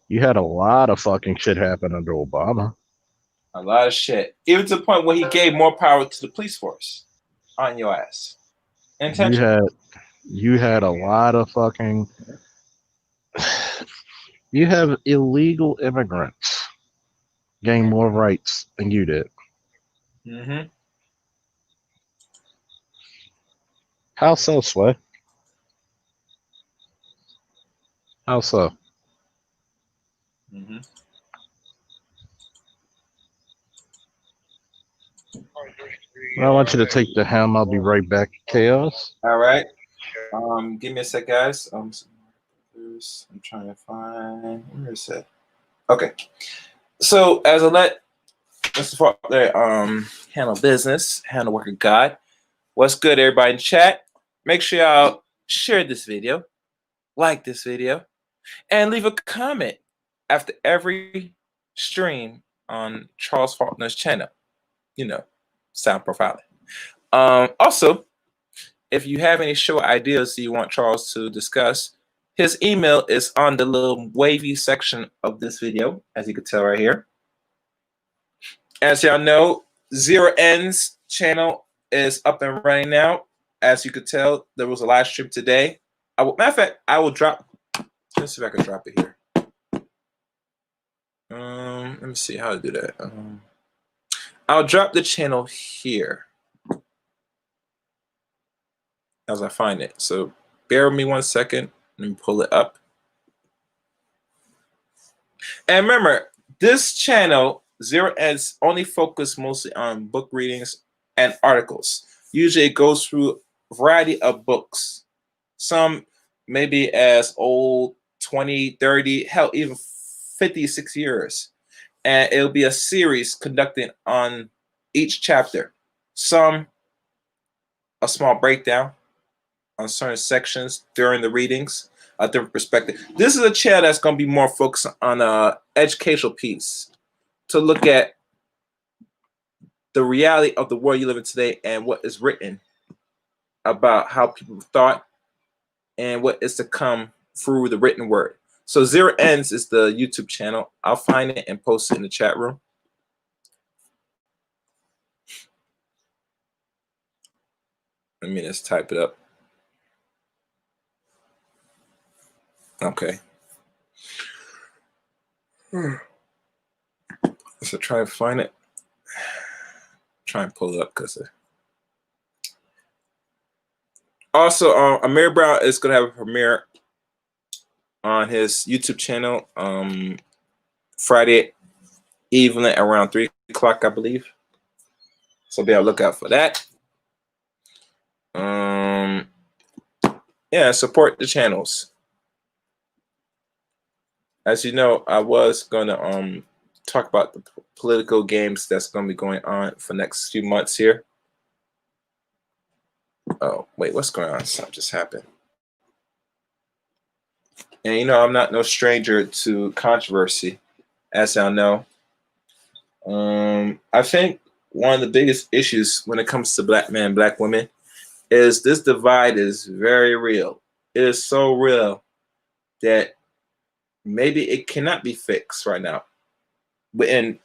you had a lot of fucking shit happen under Obama. A lot of shit. Even to the point where he gave more power to the police force on your ass. You Intention. had you had a lot of fucking you have illegal immigrants gain more rights than you did. Mm-hmm. How so, Sway? How so? Mm-hmm. I want you to take the helm. I'll be right back. Chaos. All right. Give me a sec, guys. I'm trying to find where is it? Okay. So as I let Mr. Faulkner handle business, handle work of God. What's good, everybody in chat? Make sure y'all share this video, like this video, and leave a comment after every stream on Charles Faulkner's channel. You know, sound profiling. Also, if you have any show ideas that you want Charles to discuss, his email is on the little wavy section of this video, as you can tell right here. As y'all know, Zero Ends channel is up and running now. As you could tell, there was a live stream today. Matter of fact, I will drop. Let's see if I can drop it here. Let me see how to do that. I'll drop the channel here as I find it. So bear with me 1 second. Let me pull it up. And remember, this channel, Zero Ends, only focus mostly on book readings and articles. Usually it goes through a variety of books. Some maybe as old 20, 30, hell, even 56 years. And it'll be a series conducted on each chapter. Some a small breakdown on certain sections during the readings, a different perspective. This is a channel that's going to be more focused on an educational piece to look at the reality of the world you live in today and what is written about how people thought and what is to come through the written word. So Zero Ends is the YouTube channel. I'll find it and post it in the chat room. Let me just type it up. Okay. So try and find it. Try and pull it up because. Also, Amir Brown is going to have a premiere on his YouTube channel Friday evening around 3 o'clock, I believe. So be on the lookout for that. Yeah, support the channels. As you know, I was going to talk about the political games that's going to be going on for the next few months here. Oh, wait, what's going on? Something just happened. And you know, I'm not no stranger to controversy, as y'all know. I think one of the biggest issues when it comes to black men, black women, is this divide is very real. It is so real that maybe it cannot be fixed right now, but in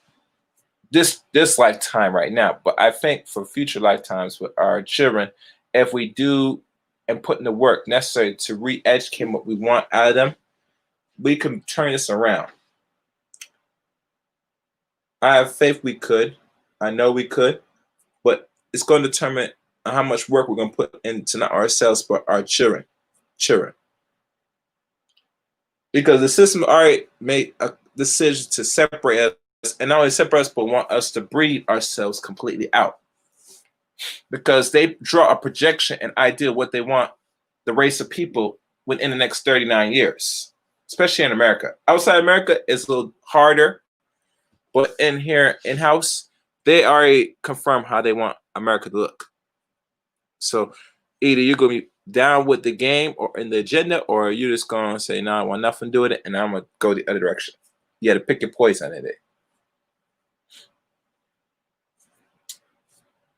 this lifetime right now. But I think for future lifetimes with our children, if we do and put in the work necessary to re-educate what we want out of them, we can turn this around. I have faith we could. I know we could, but it's going to determine how much work we're going to put into not ourselves but our children. Because the system already made a decision to separate us, and not only separate us, but want us to breed ourselves completely out. Because they draw a projection and idea of what they want the race of people within the next 39 years, especially in America. Outside America, it's a little harder, but in here, in-house, they already confirm how they want America to look. So either you're going to be down with the game or in the agenda, or you're just going to say, no, I want nothing to do with it, and I'm going to go the other direction. You got to pick your poison in it.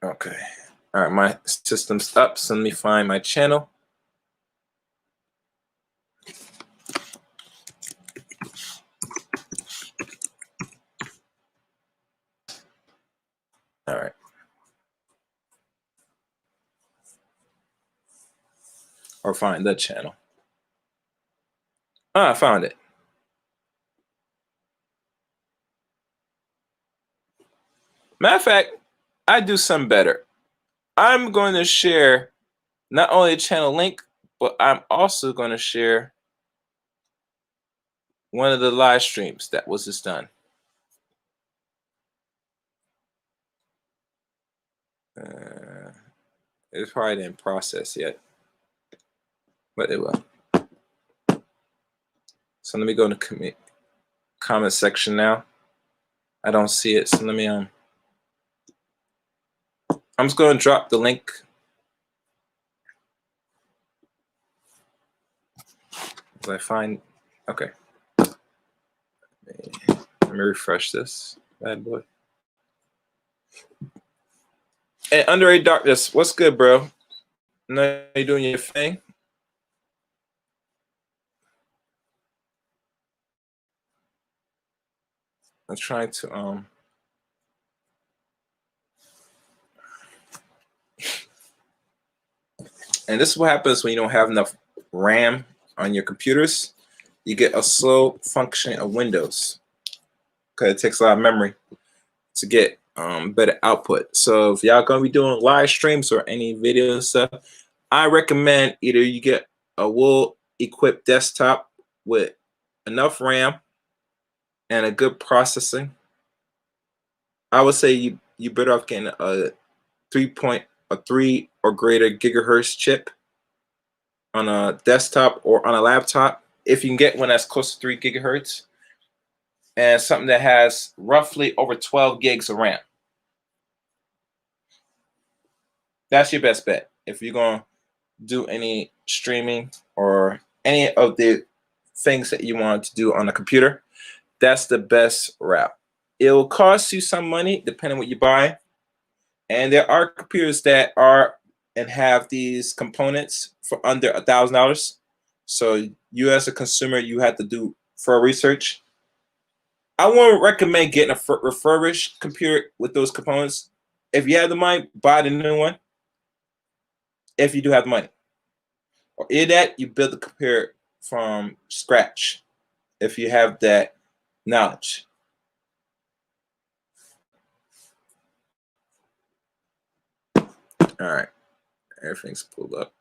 Okay. All right, my system's up, so let me find my channel. All right. Or find the channel. I found it. Matter of fact, I do something better. I'm going to share not only the channel link, but I'm also going to share one of the live streams that was just done. It's probably didn't process yet, but it will. So let me go to comment section now. I don't see it, so let me I'm just going to drop the link. As I find, okay. Let me refresh this bad boy. Hey, Underrated Darkness, what's good, bro? Know you doing your thing. I'm trying to and this is what happens when you don't have enough RAM on your computers. You get a slow functioning of Windows because it takes a lot of memory to get better output. So if y'all gonna be doing live streams or any video stuff, I recommend either you get a well-equipped desktop with enough RAM and a good processing. I would say you better off getting a 3 or greater gigahertz chip on a desktop or on a laptop. If you can get one that's close to 3 gigahertz and something that has roughly over 12 gigs of RAM. That's your best bet. If you're going to do any streaming or any of the things that you want to do on a computer, that's the best route. It will cost you some money depending on what you buy. And there are computers that are and have these components for under $1,000. So you as a consumer, you have to do further research. I wouldn't recommend getting a refurbished computer with those components. If you have the money, buy the new one. If you do have the money. Or either that, you build the computer from scratch. If you have that knowledge. All right, everything's pulled up.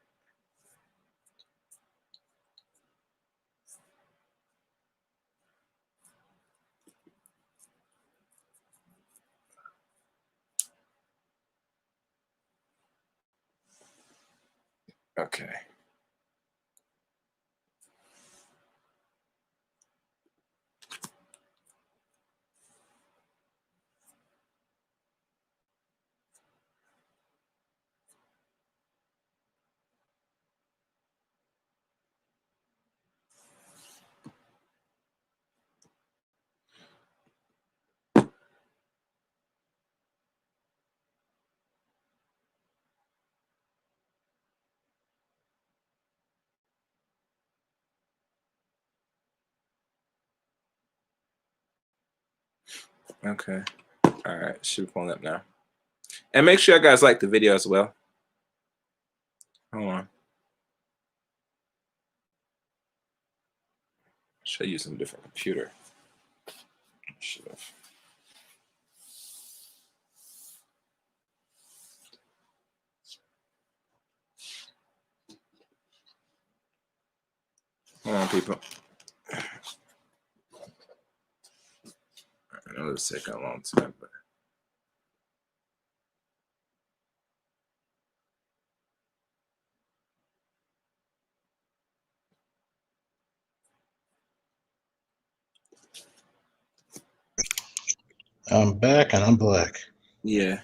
Okay. Okay. All right. Should be pulling up now. And make sure you guys like the video as well. Hold on. Should I use a different computer? Should have. Hold on, people. I know it's taking a long time, but. I'm back and I'm black. Yeah.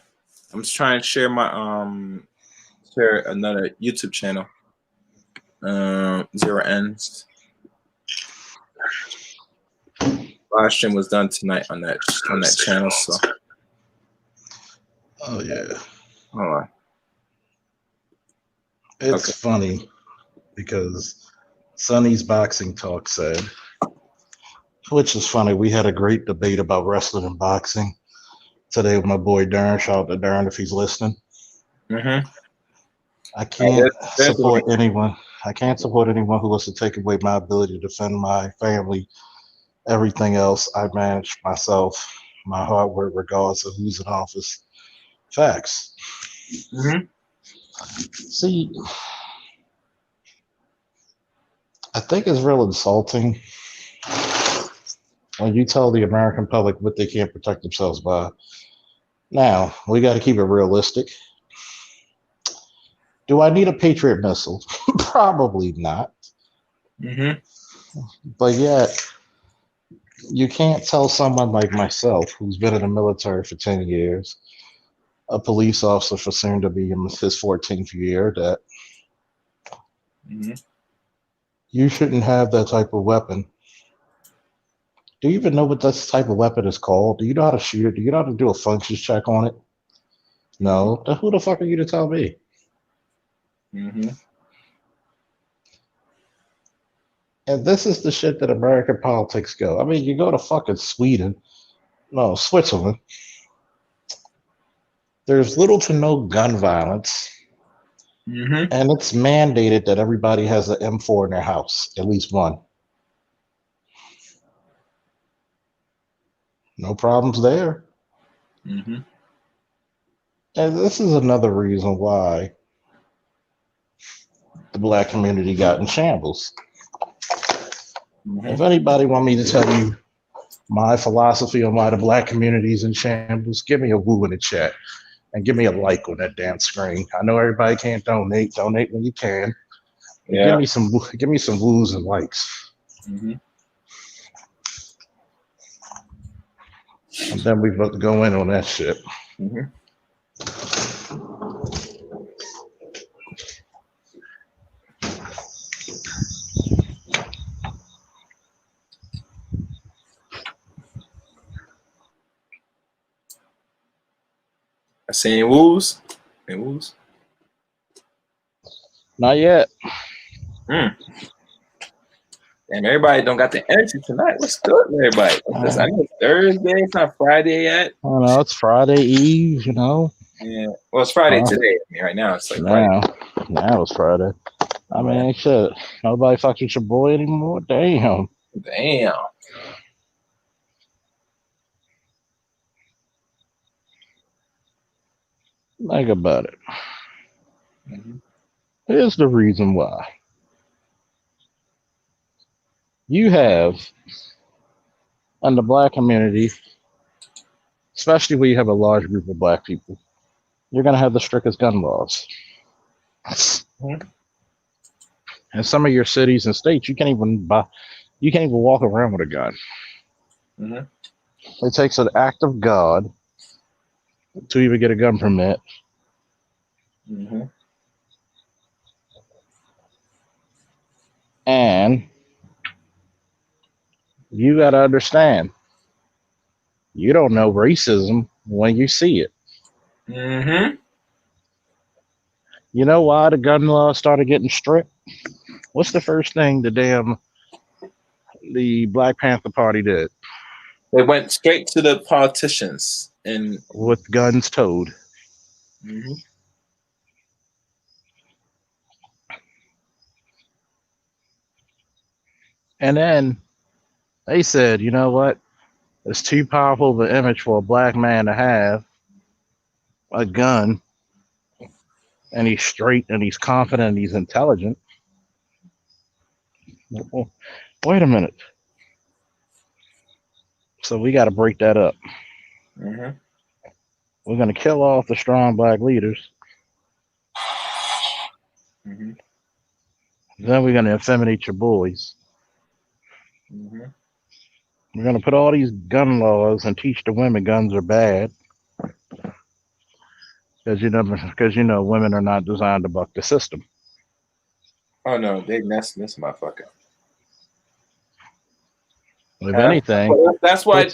I'm just trying to share my share another YouTube channel. Zero Ends. Live stream was done tonight on that channel, so. Oh yeah. Hold on. It's funny because Sonny's Boxing Talk said, which is funny, we had a great debate about wrestling and boxing today with my boy Darren. Shout out to Darren if he's listening. Mm-hmm. I can't support anyone. I can't support anyone who wants to take away my ability to defend my family. Everything else, I manage myself, my hard work, regardless of who's in office. Facts. Mm-hmm. See, I think it's real insulting when you tell the American public what they can't protect themselves by. Now, we got to keep it realistic. Do I need a Patriot missile? Probably not. Mm-hmm. But yet, you can't tell someone like myself, who's been in the military for 10 years, a police officer for soon to be in his 14th year, that Mm-hmm. you shouldn't have that type of weapon. Do you even know what this type of weapon is called? Do you know how to shoot it? Do you know how to do a functions check on it? No. Then who the fuck are you to tell me? Mm-hmm. And this is the shit that American politics go. I mean, you go to fucking Sweden, no, Switzerland. There's little to no gun violence, Mm-hmm. and it's mandated that everybody has an M4 in their house, at least one. No problems there. Mm-hmm. And this is another reason why the black community got in shambles. If Mm-hmm. anybody want me to tell you my philosophy on why the black community is in shambles, give me a woo in the chat and give me a like on that damn screen. I know everybody can't donate. Donate when you can. But Yeah. give me some woos and likes. Mm-hmm. And then we vote to go in on that shit. Mm-hmm. I seen woos. And woos. Not yet. Mm. And everybody don't got the energy tonight. What's good with everybody? I know it's Thursday. It's not Friday yet. I don't know. It's Friday Eve, you know. Yeah. Well, it's Friday today. I mean, right now it's like Friday. Now it's Friday. I mean, shit. Nobody fucks with your boy anymore. Damn. Damn. Think about it. Mm-hmm. Here's the reason why. You have in the black community, especially where you have a large group of black people, you're gonna have the strictest gun laws. Mm-hmm. In some of your cities and states, you can't even walk around with a gun. Mm-hmm. It takes an act of God to even get a gun permit. Mm-hmm. And you got to understand, you don't know racism when you see it. Mm-hmm. You know why the gun laws started getting strict? What's the first thing the Black Panther Party did? They went straight to the politicians and With guns towed. mm-hmm. And then they said, you know what? It's too powerful of an image for a black man to have a gun, and he's straight and he's confident and he's intelligent. Well, wait a minute. So we got to break that up. Mm-hmm. We're going to kill off the strong black leaders. Mm-hmm. Then we're going to inseminate your boys. Mm-hmm. We're going to put all these gun laws and teach the women guns are bad. Because you know, women are not designed to buck the system. Oh no, they messing this motherfucker. If anything, that's why.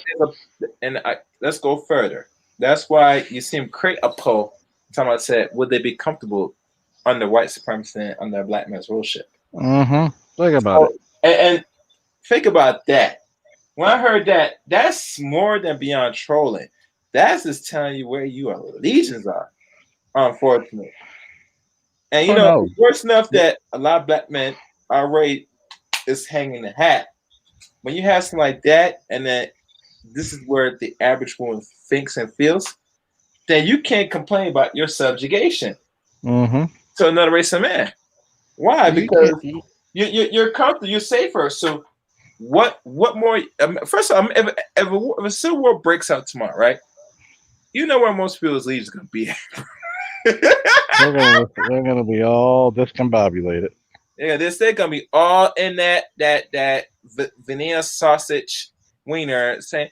Let's go further. That's why you see him create a poll. Talking about said, would they be comfortable under white supremacy and under black man's ruleship? Mm-hmm. Think about it. And think about that. When I heard that, that's more than beyond trolling. That's just telling you where your allegiance are. Unfortunately, and you know, worse enough that a lot of black men already is hanging the hat. When you have something like that, and then this is where the average woman thinks and feels, then you can't complain about your subjugation to another race of man. Why? Because you're comfortable, you're safer. So what more? First of all, if a civil war breaks out tomorrow, right? You know where most people's leaders going to be at. They're gonna be all discombobulated. Yeah, they're gonna be all in that veneer sausage wiener saying,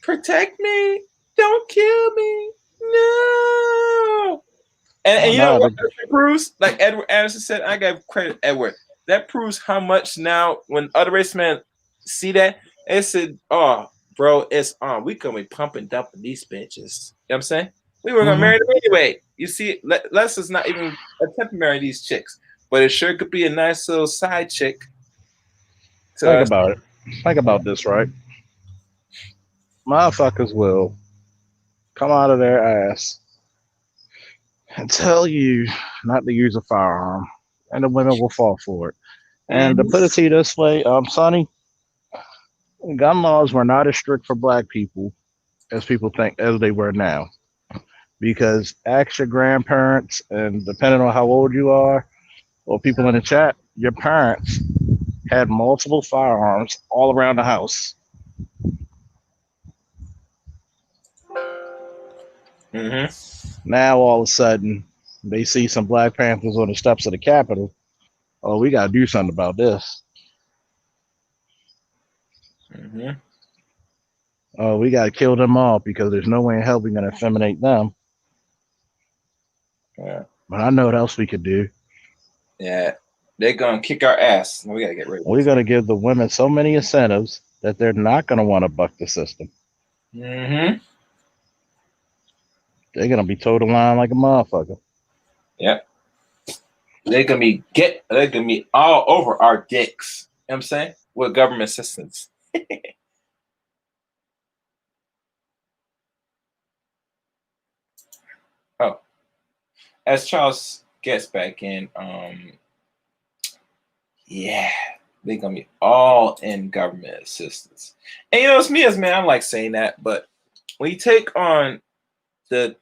"Protect me, don't kill me, no." And Oh you know no, what that proves? Like Edward Anderson said, I give credit to Edward. That proves how much now when other race men see that, they said, "Oh, bro, it's on. We gonna be pumping, dumping these bitches." You know what I'm saying? We were gonna hmm marry them anyway. You see, let's just not even attempt to marry these chicks. But it sure could be a nice little side chick to think us. about it. Think about this, right? Motherfuckers will come out of their ass and tell you not to use a firearm, and the women will fall for it. And to Mm-hmm. put it to you this way, Sonny, gun laws were not as strict for black people as people think as they were now. Because ask your grandparents, and depending on how old you are, or people in the chat, your parents had multiple firearms all around the house. Mm-hmm. Now all of a sudden, they see some Black Panthers on the steps of the Capitol. Oh, we gotta do something about this. Mm-hmm. Oh, we gotta kill them all because there's no way in hell we're gonna inseminate them. Yeah. But I know what else we could do. Yeah. They're gonna kick our ass. We gotta get rid of We're this. gonna give the women so many incentives that they're not gonna want to buck the system. Mm-hmm. They're gonna be towed the line like a motherfucker. Yep. They're gonna be all over our dicks. You know what I'm saying? With government assistance. Oh, as Charles gets back in, yeah, they're gonna be all in government assistance. And you know, it's me as man, I like saying that, but when you take on the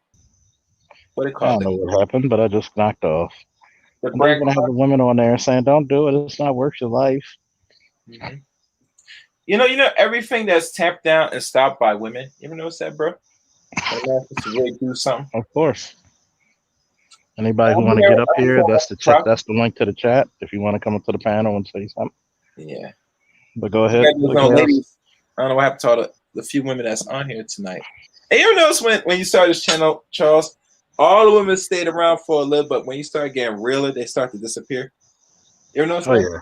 what do you I call don't it? know what happened, but I just knocked off. The And they're brag. gonna have the women on there saying, "Don't do it. It's not worth your life." Mm-hmm. You know, everything that's tamped down and stopped by women. You ever notice that, bro? When they're supposed to really do something. Of course. Anybody who I'm want to here, get up I'm here, for that's the chat. prof. That's the link to the chat. If you want to come up to the panel and say something, Yeah. but go You ahead. got those no Chaos. ladies. I don't know what happened to all the few women that's on here tonight. And you ever notice when you started this channel, Charles, all the women stayed around for a little, but when you start getting realer, they start to disappear. You ever notice Oh that? yeah.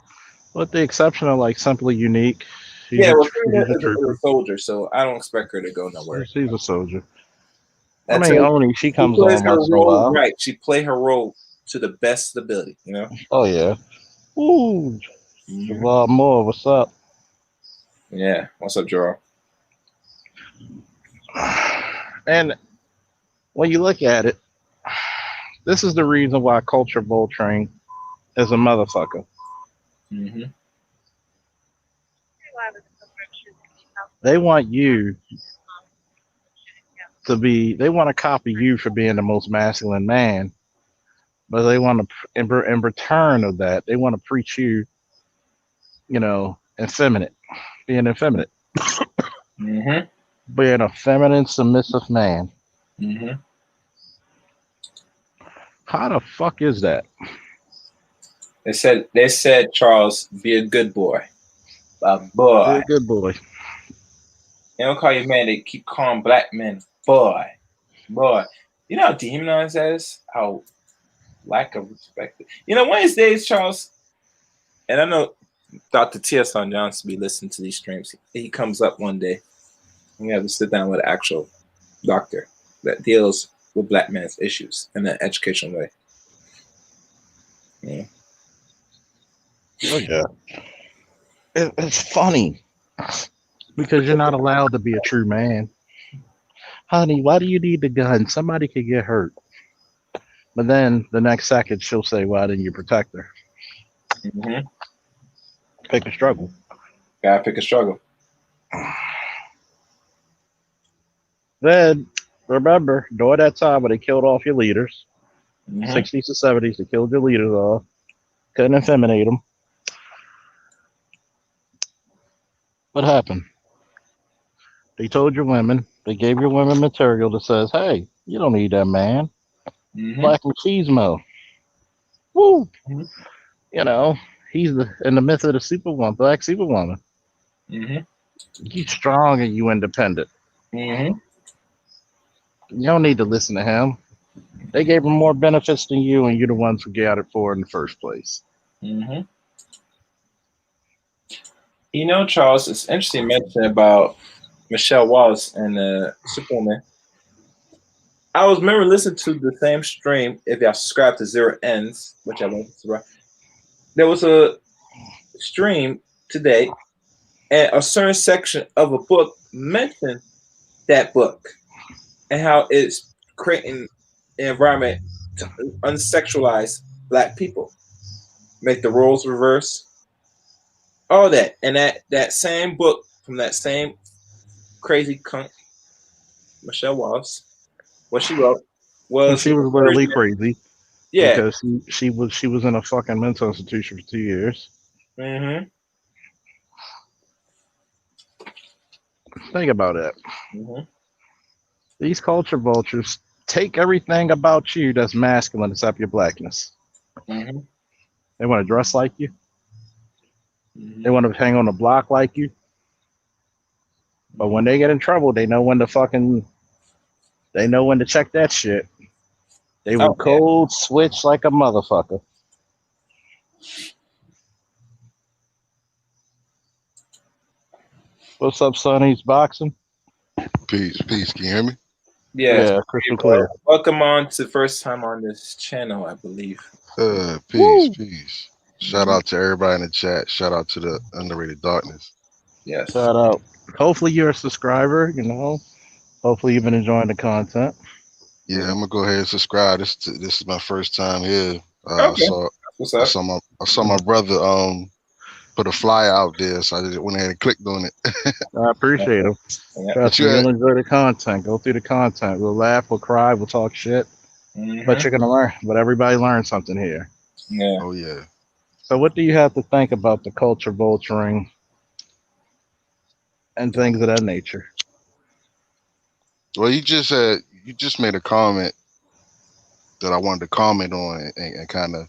With the exception of like Simply Unique, Yeah, well, Serena he's a is a trooper. soldier, so I don't expect her to go nowhere. She's a soldier. I That's mean, her. Oni, she She comes plays on her once in a role while. right. She play her role to the best ability. You know. Oh yeah. Ooh, Mm-hmm. Javon Moore, what's up? Yeah. What's up, Joel? And when you look at it, this is the reason why culture vulturing is a motherfucker. Mm-hmm. They want you to be. They want to copy you for being the most masculine man, but they want to, in return of that, they want to preach you, effeminate, being effeminate, Mm-hmm. being a feminine, submissive man. Mm-hmm. How the fuck is that? They said Charles, be a good boy. A Be boy. a good boy. They don't call you man, they keep calling black men boy. Boy. You know how demonized that is? How lack of respect. You know, one of these days, Charles, and I know Dr. T.S. Johnson be listening to these streams. He comes up one day and you have to sit down with an actual doctor that deals with black men's issues in an educational way. Yeah. Oh yeah. It's funny because you're not allowed to be a true man. Honey, why do you need the gun? Somebody could get hurt. But then the next second she'll say, why didn't you protect her? Mm-hmm. Pick a struggle. Gotta pick a struggle. Then remember, during that time when they killed off your leaders, Mm-hmm. 60s to 70s, they killed your leaders off, couldn't inseminate them. What happened? They told your women, they gave your women material that says, hey, you don't need that man. Mm-hmm. Black Machismo. Woo! Mm-hmm. You know, he's in the myth of the Superwoman, Black Superwoman. Mm-hmm. You strong and you independent. Mm-hmm. You don't need to listen to him. They gave him more benefits than you, and you're the ones who got it for in the first place. Mm-hmm. You know, Charles, it's interesting you mentioned about Michelle Wallace and Superwoman. I was remember listening to the same stream. If y'all subscribe to Zero Ends, which I won't subscribe, there was a stream today, and a certain section of a book mentioned that book and how it's creating an environment to unsexualize black people, make the roles reverse, all that. And that same book from that same crazy cunt, Michelle Wallace, what she wrote And was she was literally encouragement. crazy Yeah. because she was in a fucking mental institution for 2 years. Mm-hmm. Think about it. Mm-hmm. These culture vultures take everything about you that's masculine except your blackness. Mm-hmm. They want to dress like you. Mm-hmm. They want to hang on the block like you. But when they get in trouble, they know when to check that shit. They will Oh yeah. code switch like a motherfucker. What's up, Sonny's boxing? Peace, peace. Can you hear me? Yes. Yeah, Hey, crystal bro. clear. Welcome on to first time on this channel, I believe. Peace, Woo! peace. Shout out to everybody in the chat. Shout out to the underrated darkness. Yes. Shout out. Hopefully you're a subscriber, Hopefully you've been enjoying the content. Yeah, I'm gonna go ahead and subscribe. This is my first time here. Okay. What's up? I saw my brother put a flyer out there, so I just went ahead and clicked on it. I appreciate them. Yeah. But Trust you me, had you'll enjoy the content. Go through the content. We'll laugh, we'll cry, we'll talk shit. But Mm-hmm. you're gonna learn. But everybody learns something here. Yeah. oh yeah. So what do you have to think about the culture vulturing and things of that nature? Well, you just made a comment that I wanted to comment on and kind of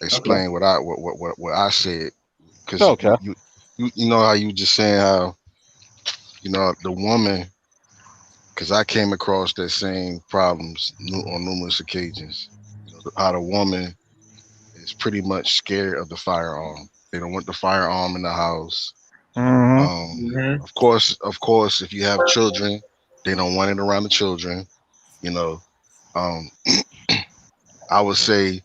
Okay. explain what I said because Okay. you know how you just saying how the woman, because I came across that same problems on numerous occasions. How the woman is pretty much scared of the firearm. They don't want the firearm in the house. Mm-hmm. Mm-hmm. Of course, if you have children, they don't want it around the children. You know, um, I would say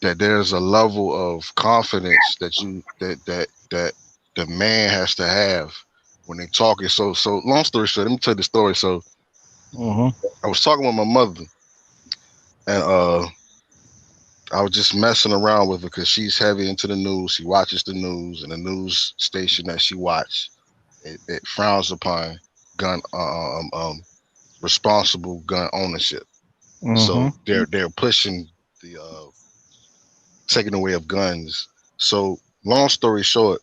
that there's a level of confidence that the man has to have when they talking. So long story short, let me tell you the story. So Mm-hmm. I was talking with my mother, and I was just messing around with her because she's heavy into the news. She watches the news, and the news station that she watch it frowns upon gun responsible gun ownership. Mm-hmm. So they're pushing the taking away of guns. So long story short,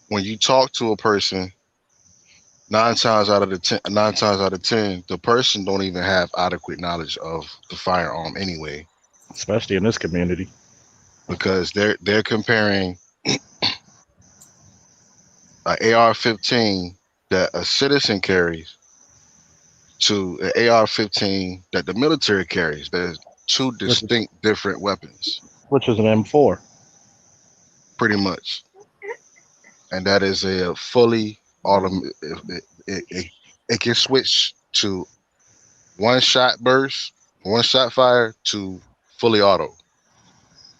when you talk to a person, nine times out of ten, the person don't even have adequate knowledge of the firearm anyway, Especially in this community. because they're comparing an AR-15 that a citizen carries to an AR-15 that the military carries. There's two Which is distinct different weapons, which is an M4. pretty much, and that is a fully automatic. It can switch to one shot burst, one shot fire to fully auto.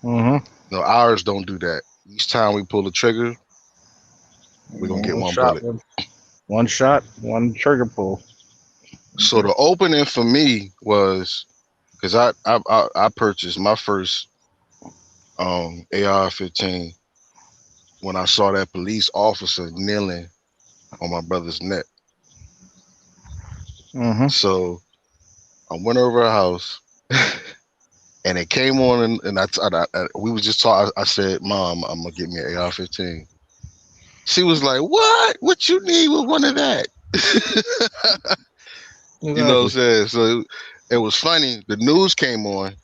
Mm-hmm. No, ours don't do that. Each time we pull the trigger, we're gonna get One one shot, bullet. one shot, one trigger pull. So the opening for me was because I purchased my first AR-15 when I saw that police officer kneeling on my brother's neck. Mm-hmm. So I went over her house and it came on and we was just talking. I said, "Mom, I'm gonna get me an AR-15." She was like, "What? What you need with one of that?" You know what I'm Exactly. saying? So it was funny. The news came on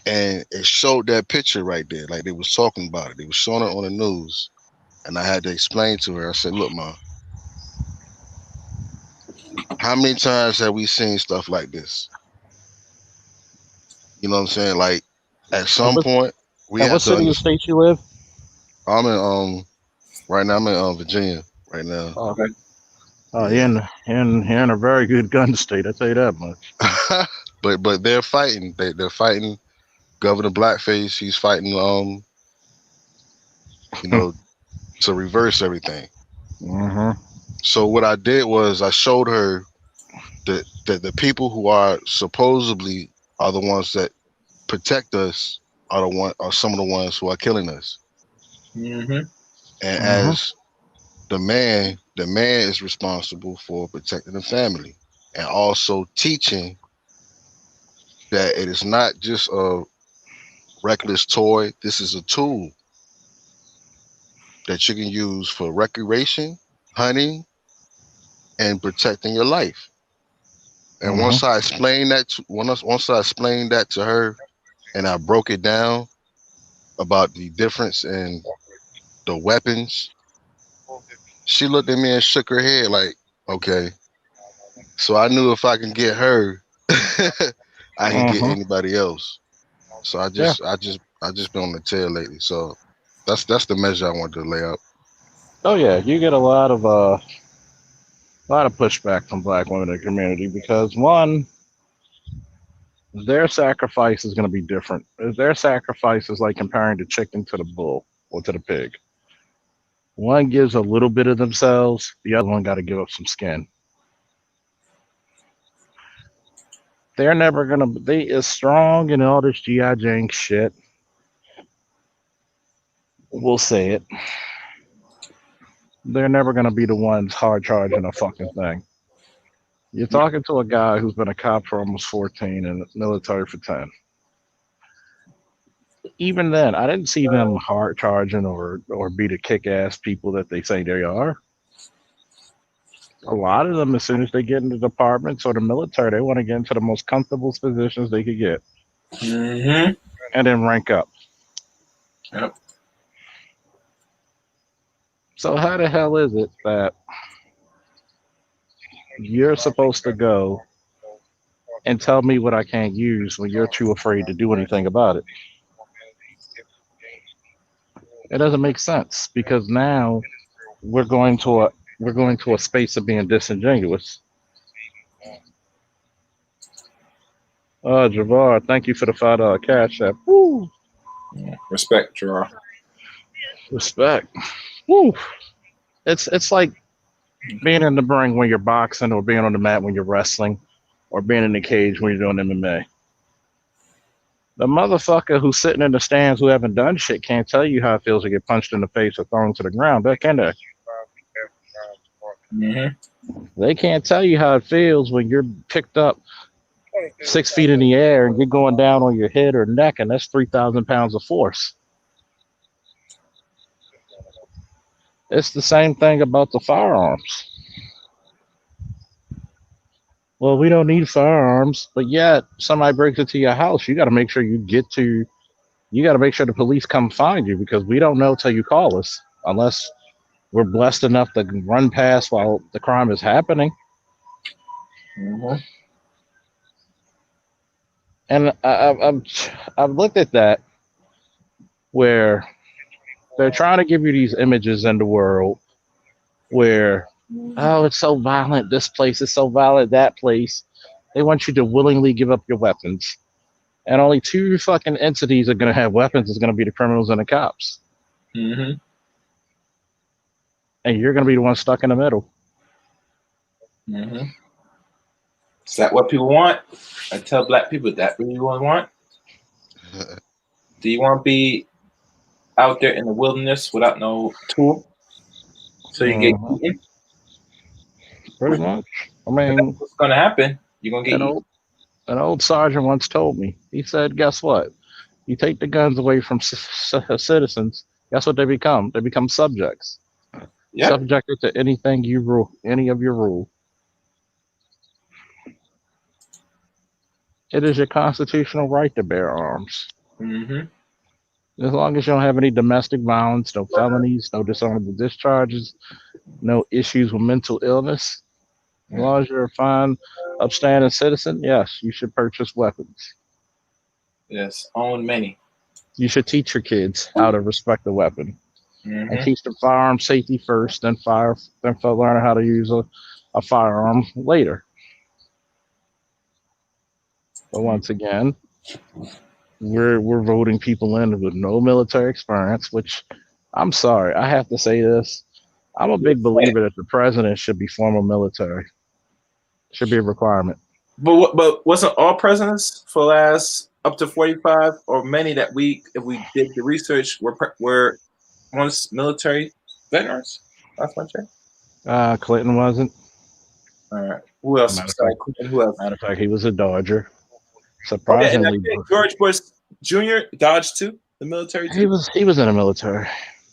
and it showed that picture right there. Like they was talking about it. They was showing it on the news. And I had to explain to her. I said, look, ma, how many times have we seen stuff like this? You know what I'm saying? Like at And some point we what have to city or understand. state you live? I'm in right now I'm in Virginia right now. Oh, Okay. you're Yeah. in, you're in a very good gun state. I tell you that much. but they're fighting. They're fighting Governor Blackface. He's fighting you know, to reverse everything. Mm-hmm. So what I did was I showed her that the people who are supposedly are the ones that protect us are some of the ones who are killing us. Mm-hmm. And Mm-hmm. as the man is responsible for protecting the family and also teaching that it is not just a reckless toy. This is a tool that you can use for recreation, hunting, and protecting your life. And Mm-hmm. once I explained that to her, and I broke it down about the difference in the weapons, she looked at me and shook her head like, "Okay." So I knew if I can get her, I can get Mm-hmm. anybody else. So Yeah. I just been on the tail lately. So that's the measure I wanted to lay out. Oh yeah, you get a lot of pushback from black women in the community because one, their sacrifice is going to be different. Their sacrifice is like comparing the chicken to the bull or to the pig. One gives a little bit of themselves, the other one got to give up some skin. They're never gonna be as strong and all this GI Jane shit. We'll say it. They're never gonna be the ones hard charging a fucking thing. You're Yeah. talking to a guy who's been a cop for almost 14 and military for 10. Even then, I didn't see them hard charging or be the kick ass people that they say they are. A lot of them, as soon as they get into departments or the military, they want to get into the most comfortable positions they could get Mm-hmm. and then rank up. Yep. So how the hell is it that you're supposed to go and tell me what I can't use when you're too afraid to do anything about it? It doesn't make sense because now we're going to a we're going to a space of being disingenuous. Javar, thank you for the $5 cash app. Woo, Yeah. Respect, Gerard. respect. Woo. It's like being in the ring when you're boxing, or being on the mat when you're wrestling, or being in the cage when you're doing MMA. The motherfucker who's sitting in the stands who haven't done shit can't tell you how it feels to get punched in the face or thrown to the ground. That can they? Mm-hmm. They can't tell you how it feels when you're picked up 6 feet in the air and you're going down on your head or neck, and that's 3,000 pounds of force. It's the same thing about the firearms. Well, we don't need firearms, but yet somebody breaks into your house, you got to make sure you got to make sure the police come find you because we don't know till you call us unless we're blessed enough to run past while the crime is happening. Mm-hmm. And I've looked at that where they're trying to give you these images in the world where, oh, it's so violent. This place is so violent. That place. They want you to willingly give up your weapons. And only two fucking entities are going to have weapons. It's going to be the criminals and the cops. Mm-hmm. And you're going to be the one stuck in the middle. Mm-hmm. Is that what people want? I tell black people that really what you want. Do you want to be out there in the wilderness without no tool, so you get Uh-huh. eaten? Pretty much. I Because that's mean, what's gonna happen. You're gonna get an eaten. old an old sergeant once told me. He said, "Guess what? You take the guns away from citizens. Guess what they become? They become subjects, Yep. subjected to anything you rule, any of your rule." It is your constitutional right to bear arms. Mm-hmm. As long as you don't have any domestic violence, no felonies, no dishonorable discharges, no issues with mental illness, as long as you're a fine, upstanding citizen, yes, you should purchase weapons. Yes, own many. You should teach your kids how to respect the weapon and Mm-hmm. teach them firearm safety first, then learn how to use a firearm later. But once again, we're voting people in with no military experience, which I'm sorry, I have to say this. I'm a big believer that the president should be former military. Should be a requirement. But wasn't all presidents for last up to 45 or many that we if we did the research were once military veterans? That's my check. Clinton wasn't. All right. Who else? Matter of Sorry, fact, and who else? he was a Dodger. Oh yeah, and I Surprisingly, think George Bush Jr. dodged too, the military too. he was in the military.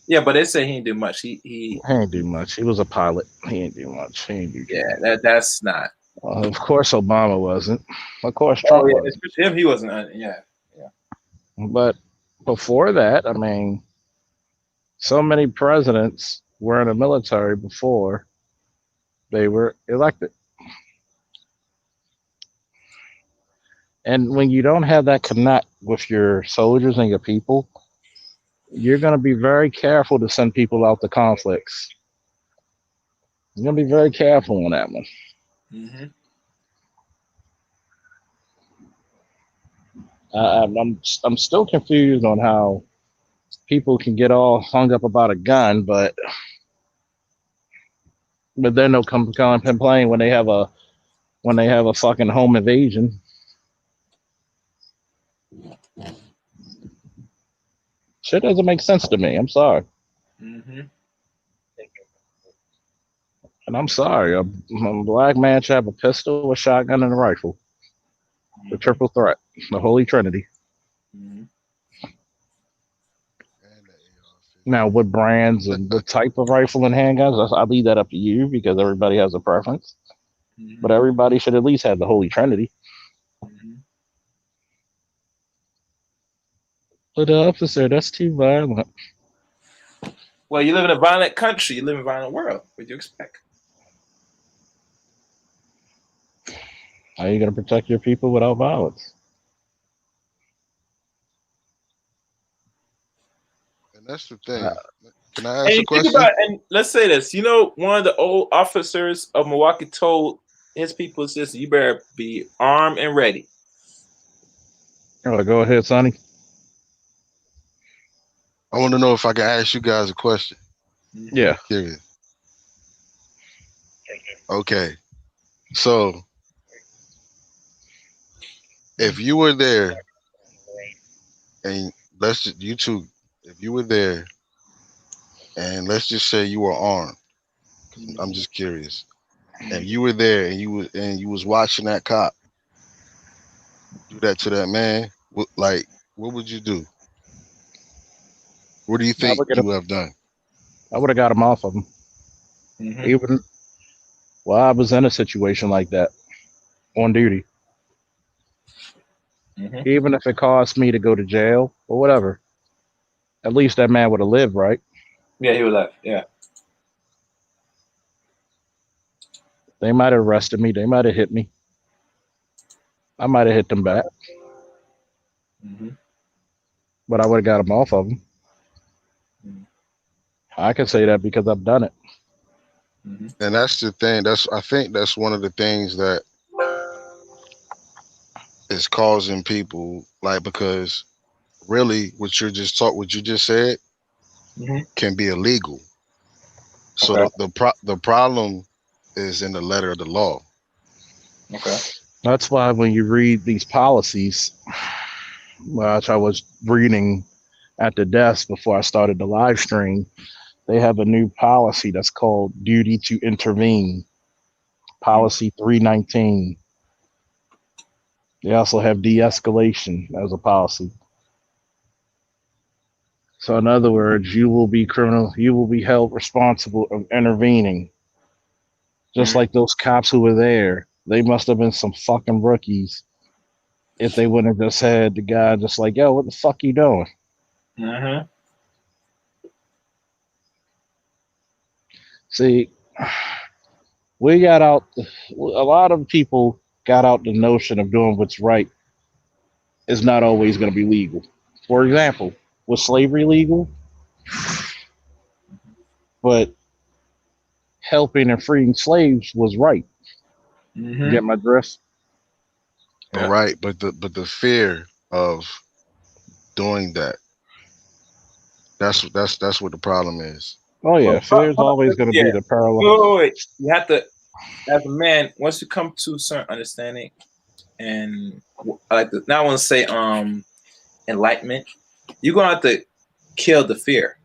Yeah, but they say he didn't do much. He He ain't do much. He was a pilot. He ain't do much. He ain't do too yeah, much. that's not. Of course, Obama wasn't. Of course, Oh Trump yeah, wasn't. especially him. He wasn't. Yeah. But before that, I mean, so many presidents were in the military before they were elected. And when you don't have that connect with your soldiers and your people, you're going to be very careful to send people out to conflicts. You're going to be very careful on that one. Mm-hmm. I'm still confused on how people can get all hung up about a gun, but then they'll come and complain when they have a fucking home invasion. Shit doesn't make sense to me. I'm sorry, Mm-hmm. and I'm sorry. A black man should have a pistol, a shotgun, and a rifle. The triple threat, the holy trinity. Mm-hmm. Now, what brands and what type of rifle and handguns, I leave that up to you because everybody has a preference. Mm-hmm. But everybody should at least have the holy trinity. Mm-hmm. But officer, that's too violent. Well, you live in a violent country. You live in a violent world. What do you expect? How are you going to protect your people without violence? And that's the thing. Can I And ask you a think question? about, and let's say this. You know, one of the old officers of Milwaukee told his people, "Says you better be armed and ready." Oh, go ahead, Sonny. I want to know if I can ask you guys a question. Yeah. Curious. Okay. So if you were there and let's just, you two, if you were there and let's just say you were armed, I'm just curious. And you were there and you was watching that cop do that to that man, what would you do? What do you I think would get you him. would have done? I would have got him off of him. Mm-hmm. Even while I was in a situation like that on duty. Mm-hmm. Even if it cost me to go to jail or whatever. At least that man would have lived, right? Yeah, he was left. Yeah. They might have arrested me. They might have hit me. I might have hit them back. Mm-hmm. But I would have got him off of them. Mm-hmm. I can say that because I've done it. Mm-hmm. And that's the thing. I think that's one of the things that is causing people because really what you just said Mm-hmm. can be illegal. So Okay. the problem is in the letter of the law. Okay. That's why when you read these policies, which I was reading at the desk before I started the live stream, they have a new policy that's called duty to intervene, policy 319. They also have de-escalation as a policy. So in other words, you will be held responsible of intervening. Just like those cops who were there. They must have been some fucking rookies if they wouldn't have just had the guy just like, yo, what the fuck you doing? Mm-hmm. See, we got out, a lot of people got out the notion of doing what's right is not always going to be legal. For example, was slavery legal? But helping and freeing slaves was right. You Mm-hmm. get my drift? All Yeah. right, but the fear of doing that, that's what the problem is. Oh, yeah. Well, Fear is always going to yeah. be the parallel. Wait. You have to, as a man, once you come to a certain understanding, and I like to, now I want to say, enlightenment, you're gonna have to kill the fear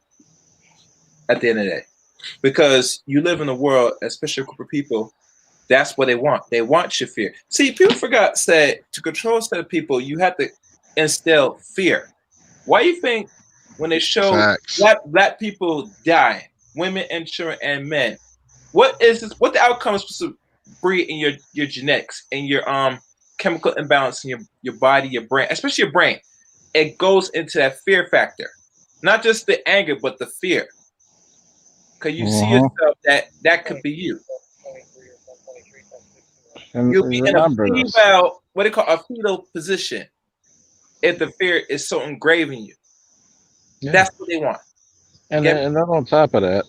at the end of the day, because you live in a world, especially a group of people. That's what they want. They want your fear. See, people forgot said to control a set of people, you have to instill fear. Why do you think when they show Facts. black people die, women and children and men, what is this, what the outcome is supposed to breed in your genetics and your chemical imbalance in your body, your brain, especially your brain? It goes into that fear factor, not just the anger, but the fear, because you see Uh-huh. yourself that could be you. 23 or 123 times 6. You'll And be in a remember this. fetal, what they call a fetal position, if the fear is so engraved in you. Yeah. That's what they want. You And get me? then, and then on top of that,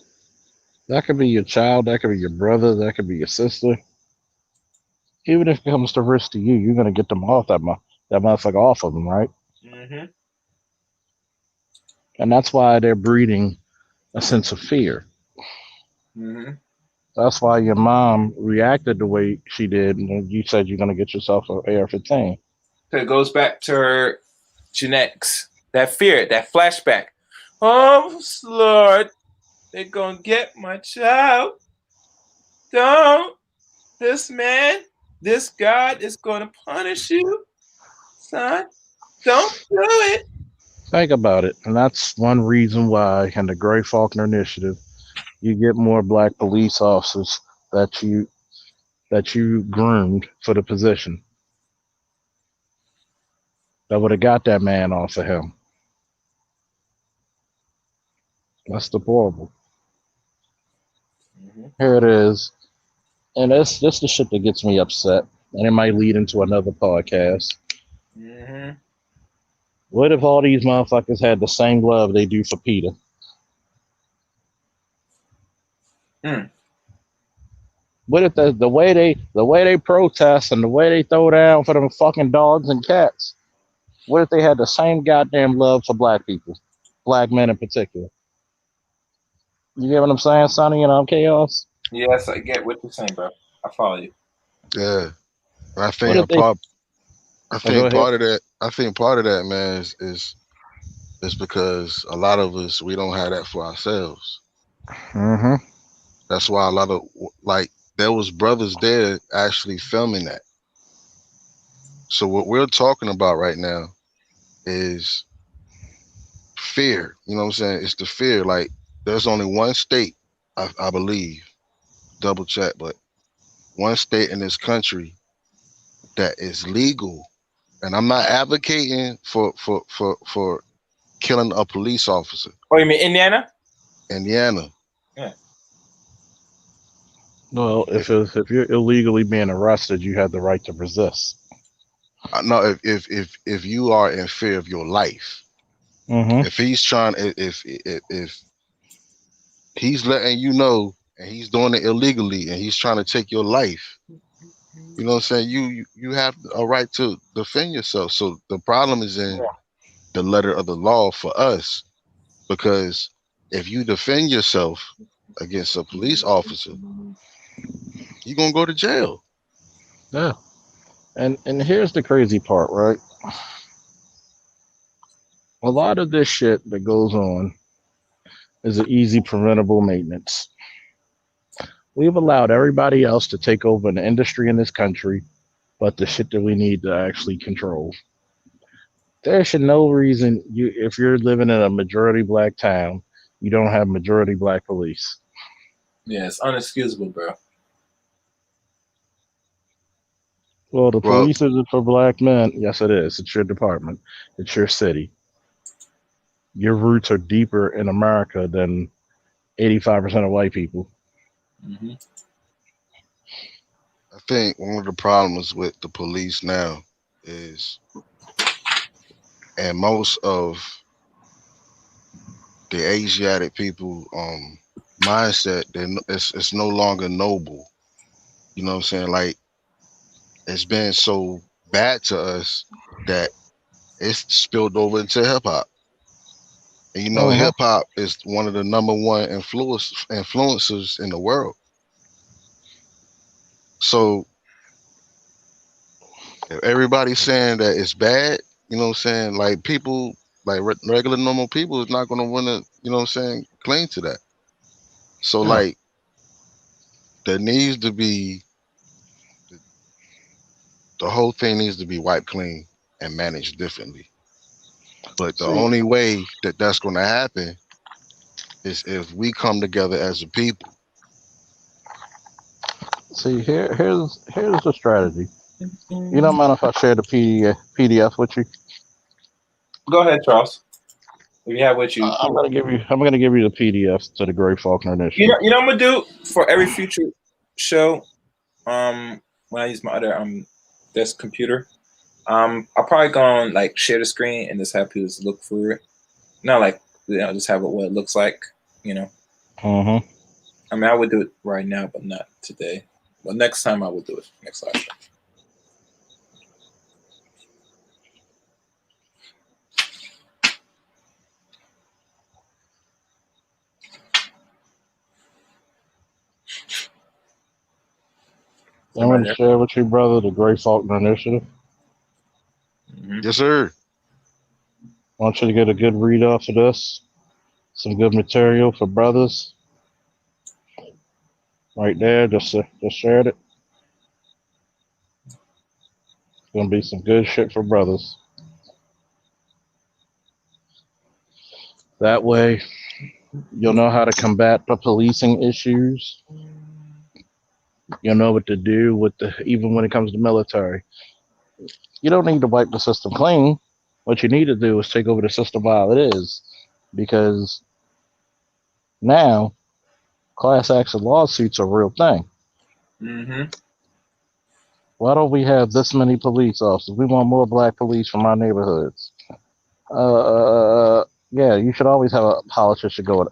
that could be your child, that could be your brother, that could be your sister. Even if it comes to risk to you, you're going to get them off that motherfucker off of them, right? Mm-hmm. And that's why they're breeding a sense of fear. Mm-hmm. That's why your mom reacted the way she did, and you said you're going to get yourself an AR-15. So it goes back to her genetics. That fear, that flashback. Oh Lord, they're gonna get my child. Don't. This man, this God is gonna punish you, son. Don't do it. Think about it, and that's one reason why in the Gray Faulkner Initiative, you get more black police officers that you groomed for the position that would have got that man off of him. That's deplorable. Mm-hmm. Here it is, and that's the shit that gets me upset, and it might lead into another podcast. Mm-hmm. What if all these motherfuckers had the same love they do for Peter? Mm. What if the way they protest and the way they throw down for them fucking dogs and cats? What if they had the same goddamn love for black people, black men in particular? You get what I'm saying, Sonny? And I'm chaos. Yes, I get what you're saying, bro. I follow you. Yeah. I What think if a they? part I Oh, go think ahead. part of that, man, is because a lot of us we don't have that for ourselves. Mm-hmm. That's why a lot of like there was brothers there actually filming that. So what we're talking about right now is fear. You know what I'm saying? It's the fear. Like there's only one state, I believe, double check, but one state in this country that is legal. And I'm not advocating for killing a police officer. Oh, you mean Indiana? Indiana. Yeah. Well, If if you're illegally being arrested, you have the right to resist. no, if you are in fear of your life, Mm-hmm. if he's trying, if he's letting you know and he's doing it illegally and he's trying to take your life, you know what I'm saying? You have a right to defend yourself. So the problem is in the letter of the law for us, because if you defend yourself against a police officer, you're gonna go to jail. Yeah. And here's the crazy part, right? A lot of this shit that goes on is an easy preventable maintenance. We've allowed everybody else to take over an industry in this country, but the shit that we need to actually control. There should no reason if you're living in a majority black town, you don't have majority black police. Yeah, it's unexcusable, bro. Well, the Well, police isn't for black men. Yes, it is. It's your department. It's your city. Your roots are deeper in America than 85% of white people. Mm-hmm. I think one of the problems with the police now is, and most of the Asiatic people mindset, it's no longer noble. You know what I'm saying? Like it's been so bad to us that it's spilled over into hip hop. And you know, Uh-huh. hip hop is one of the number one influencers in the world. So if everybody's saying that it's bad, you know what I'm saying? Like people, like regular normal people, is not gonna want to, you know what I'm saying, cling to that. So Yeah. like there needs to be the whole thing needs to be wiped clean and managed differently. But the See, only way that that's going to happen is if we come together as a people. here's the strategy. You don't mind if I share the PDF with you? Go ahead, Charles. If you have what you, I'm gonna give you the PDFs to the Gray Faulkner Initiative. you know, what I'm gonna do for every future show. When I use my other desk computer, I'll probably go on like share the screen and just have people just look through it. Not like just have it what it looks like. You know, Uh-huh. I mean, I would do it right now, but not today. But next time I will do it. Next live show. I'm Somebody gonna there. share with you, brother, the Gray Faulkner Initiative. Mm-hmm. Yes, sir. I want you to get a good read off of this. Some good material for brothers. Right there, just shared it. It's gonna be some good shit for brothers. That way, you'll know how to combat the policing issues. You'll know what to do with the even when it comes to military. You don't need to wipe the system clean. What you need to do is take over the system while it is, because now class action lawsuits are a real thing. Mm-hmm. Why don't we have this many police officers? We want more black police from our neighborhoods. Yeah, you should always have a politician going.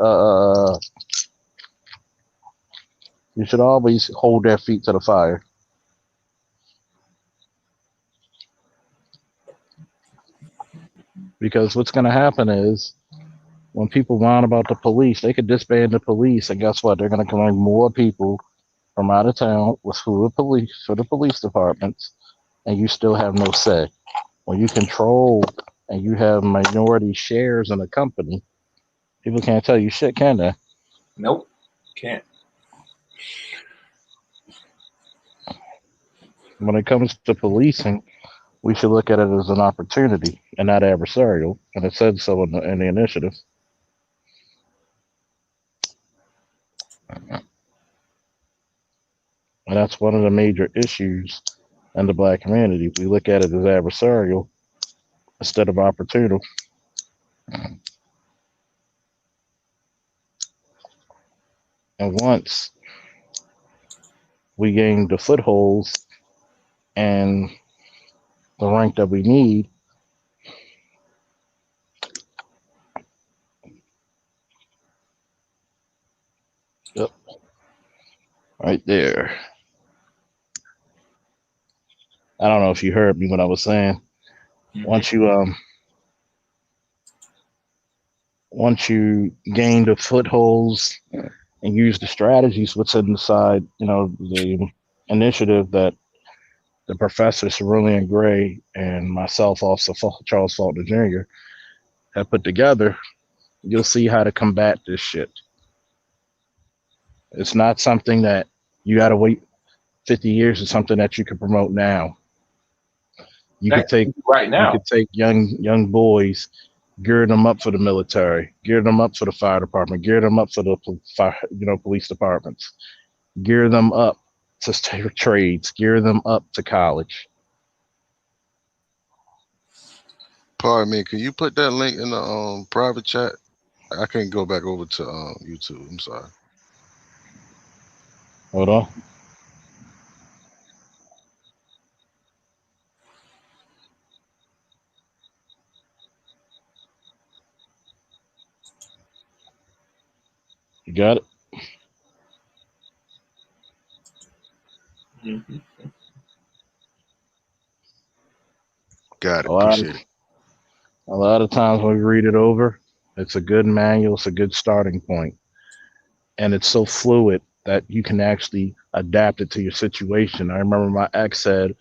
You should always hold their feet to the fire. Because what's going to happen is when people whine about the police, they could disband the police, and guess what? They're going to bring more people from out of town with who are police for the police departments, and you still have no say. When you control and you have minority shares in a company, people can't tell you shit, can they? Nope. Can't. When it comes to policing, we should look at it as an opportunity and not adversarial, and it said so in the initiative. And that's one of the major issues in the black community. We look at it as adversarial instead of opportunity. And once we gain the footholds and the rank that we need, yep, right there. I don't know if you heard me when I was saying Mm-hmm. once you once you gain the footholds and use the strategies what's inside, the initiative that the professor Cerulean Gray and myself, also Charles Faulkner Jr., have put together, you'll see how to combat this shit. It's not something that you got to wait 50 years. It's something that you can promote now. You could That take right you now. could take young boys, gear them up for the military, gear them up for the fire department, gear them up for the police departments, gear them up to trades, gear them up to college. Pardon me. Can you put that link in the private chat? I can't go back over to YouTube. I'm sorry. Hold on. You got it? Mhm. Got A it. lot of Appreciate it. a lot of times when we read it over, it's a good manual, it's a good starting point. And it's so fluid that you can actually adapt it to your situation. I remember my ex said,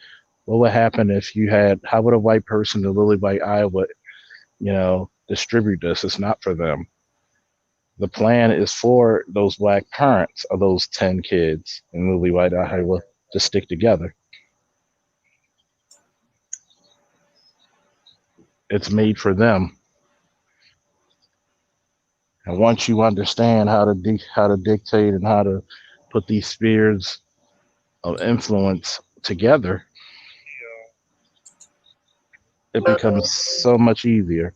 what would happen if you had, how would a white person in Lily White, Iowa, distribute this? It's not for them. The plan is for those black parents of those 10 kids in Lily White, Iowa to stick together. It's made for them. And once you understand how to dictate and how to put these spheres of influence together, it becomes so much easier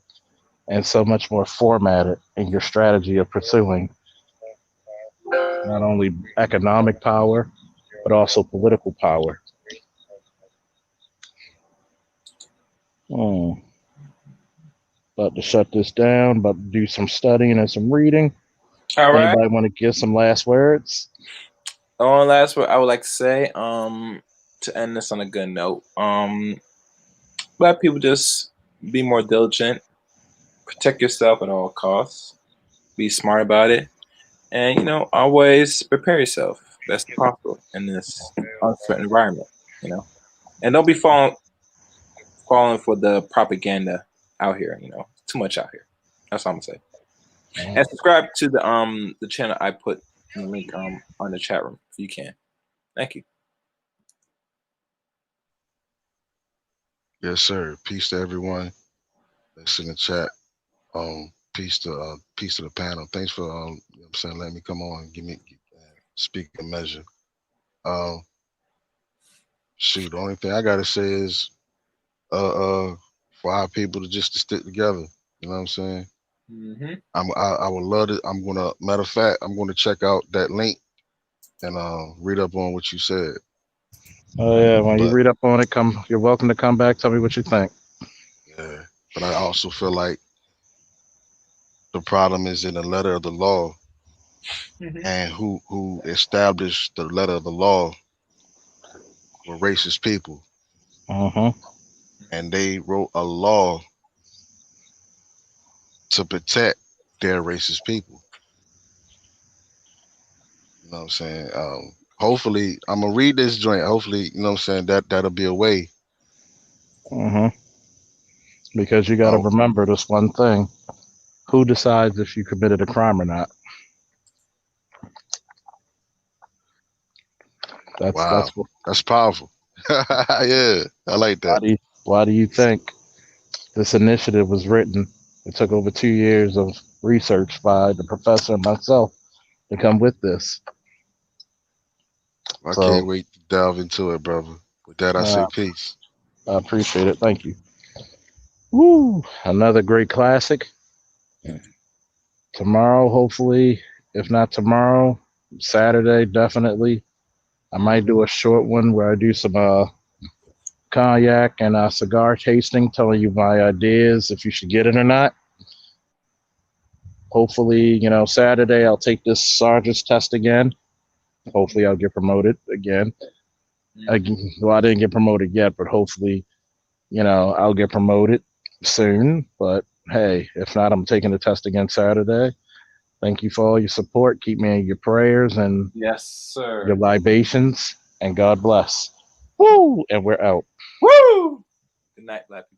and so much more formatted in your strategy of pursuing not only economic power but also political power. Hmm. About to shut this down. About to do some studying and some reading. All right. Anybody want to give some last words? On last word, I would like to say, to end this on a good note, let people just be more diligent, protect yourself at all costs, be smart about it, and always prepare yourself best possible in this uncertain environment. You know, and don't be falling for the propaganda out here. Too much out here. That's all I'm gonna say. Mm. And subscribe to the channel I put in the link on the chat room if you can. Thank you. Yes, sir. Peace to everyone that's in the chat. Peace to the panel. Thanks for I'm saying letting me come on and give me speak a measure. Um, shoot, the only thing I gotta say is for our people to just to stick together. You know what I'm saying? Hmm. I would love it. I'm gonna matter of fact, I'm gonna check out that link and read up on what you said. Oh yeah, when you But read up on it, come. You're welcome to come back. Tell me what you think. yeah, but I also feel like the problem is in the letter of the law Hmm. and who established the letter of the law were racist people, Uh-huh. and they wrote a law to protect their racist people. You know what I'm saying? Hopefully, I'm gonna read this joint. Hopefully, you know what I'm saying, that'll be a way. Uh-huh. Because you got to Oh, remember this one thing: who decides if you committed a crime or not? wow, That's what. that's powerful. Yeah, I like Why that. do you, why do you think this initiative was written? It took over 2 years of research by the professor and myself to come with this. I So can't wait to delve into it, brother. With that, I say uh, peace. I appreciate it. Thank you. Woo! Another great classic. Tomorrow, hopefully, if not tomorrow, Saturday, definitely. I might do a short one where I do some cognac and cigar tasting, telling you my ideas if you should get it or not. Hopefully, Saturday I'll take this sergeant's test again. Hopefully, I'll get promoted again. Well, I didn't get promoted yet, but hopefully, I'll get promoted soon. But hey, if not, I'm taking the test again Saturday. Thank you for all your support. Keep me in your prayers and Yes, your sir. libations, and God bless. Woo! And we're out. Woo! Good night, Black people.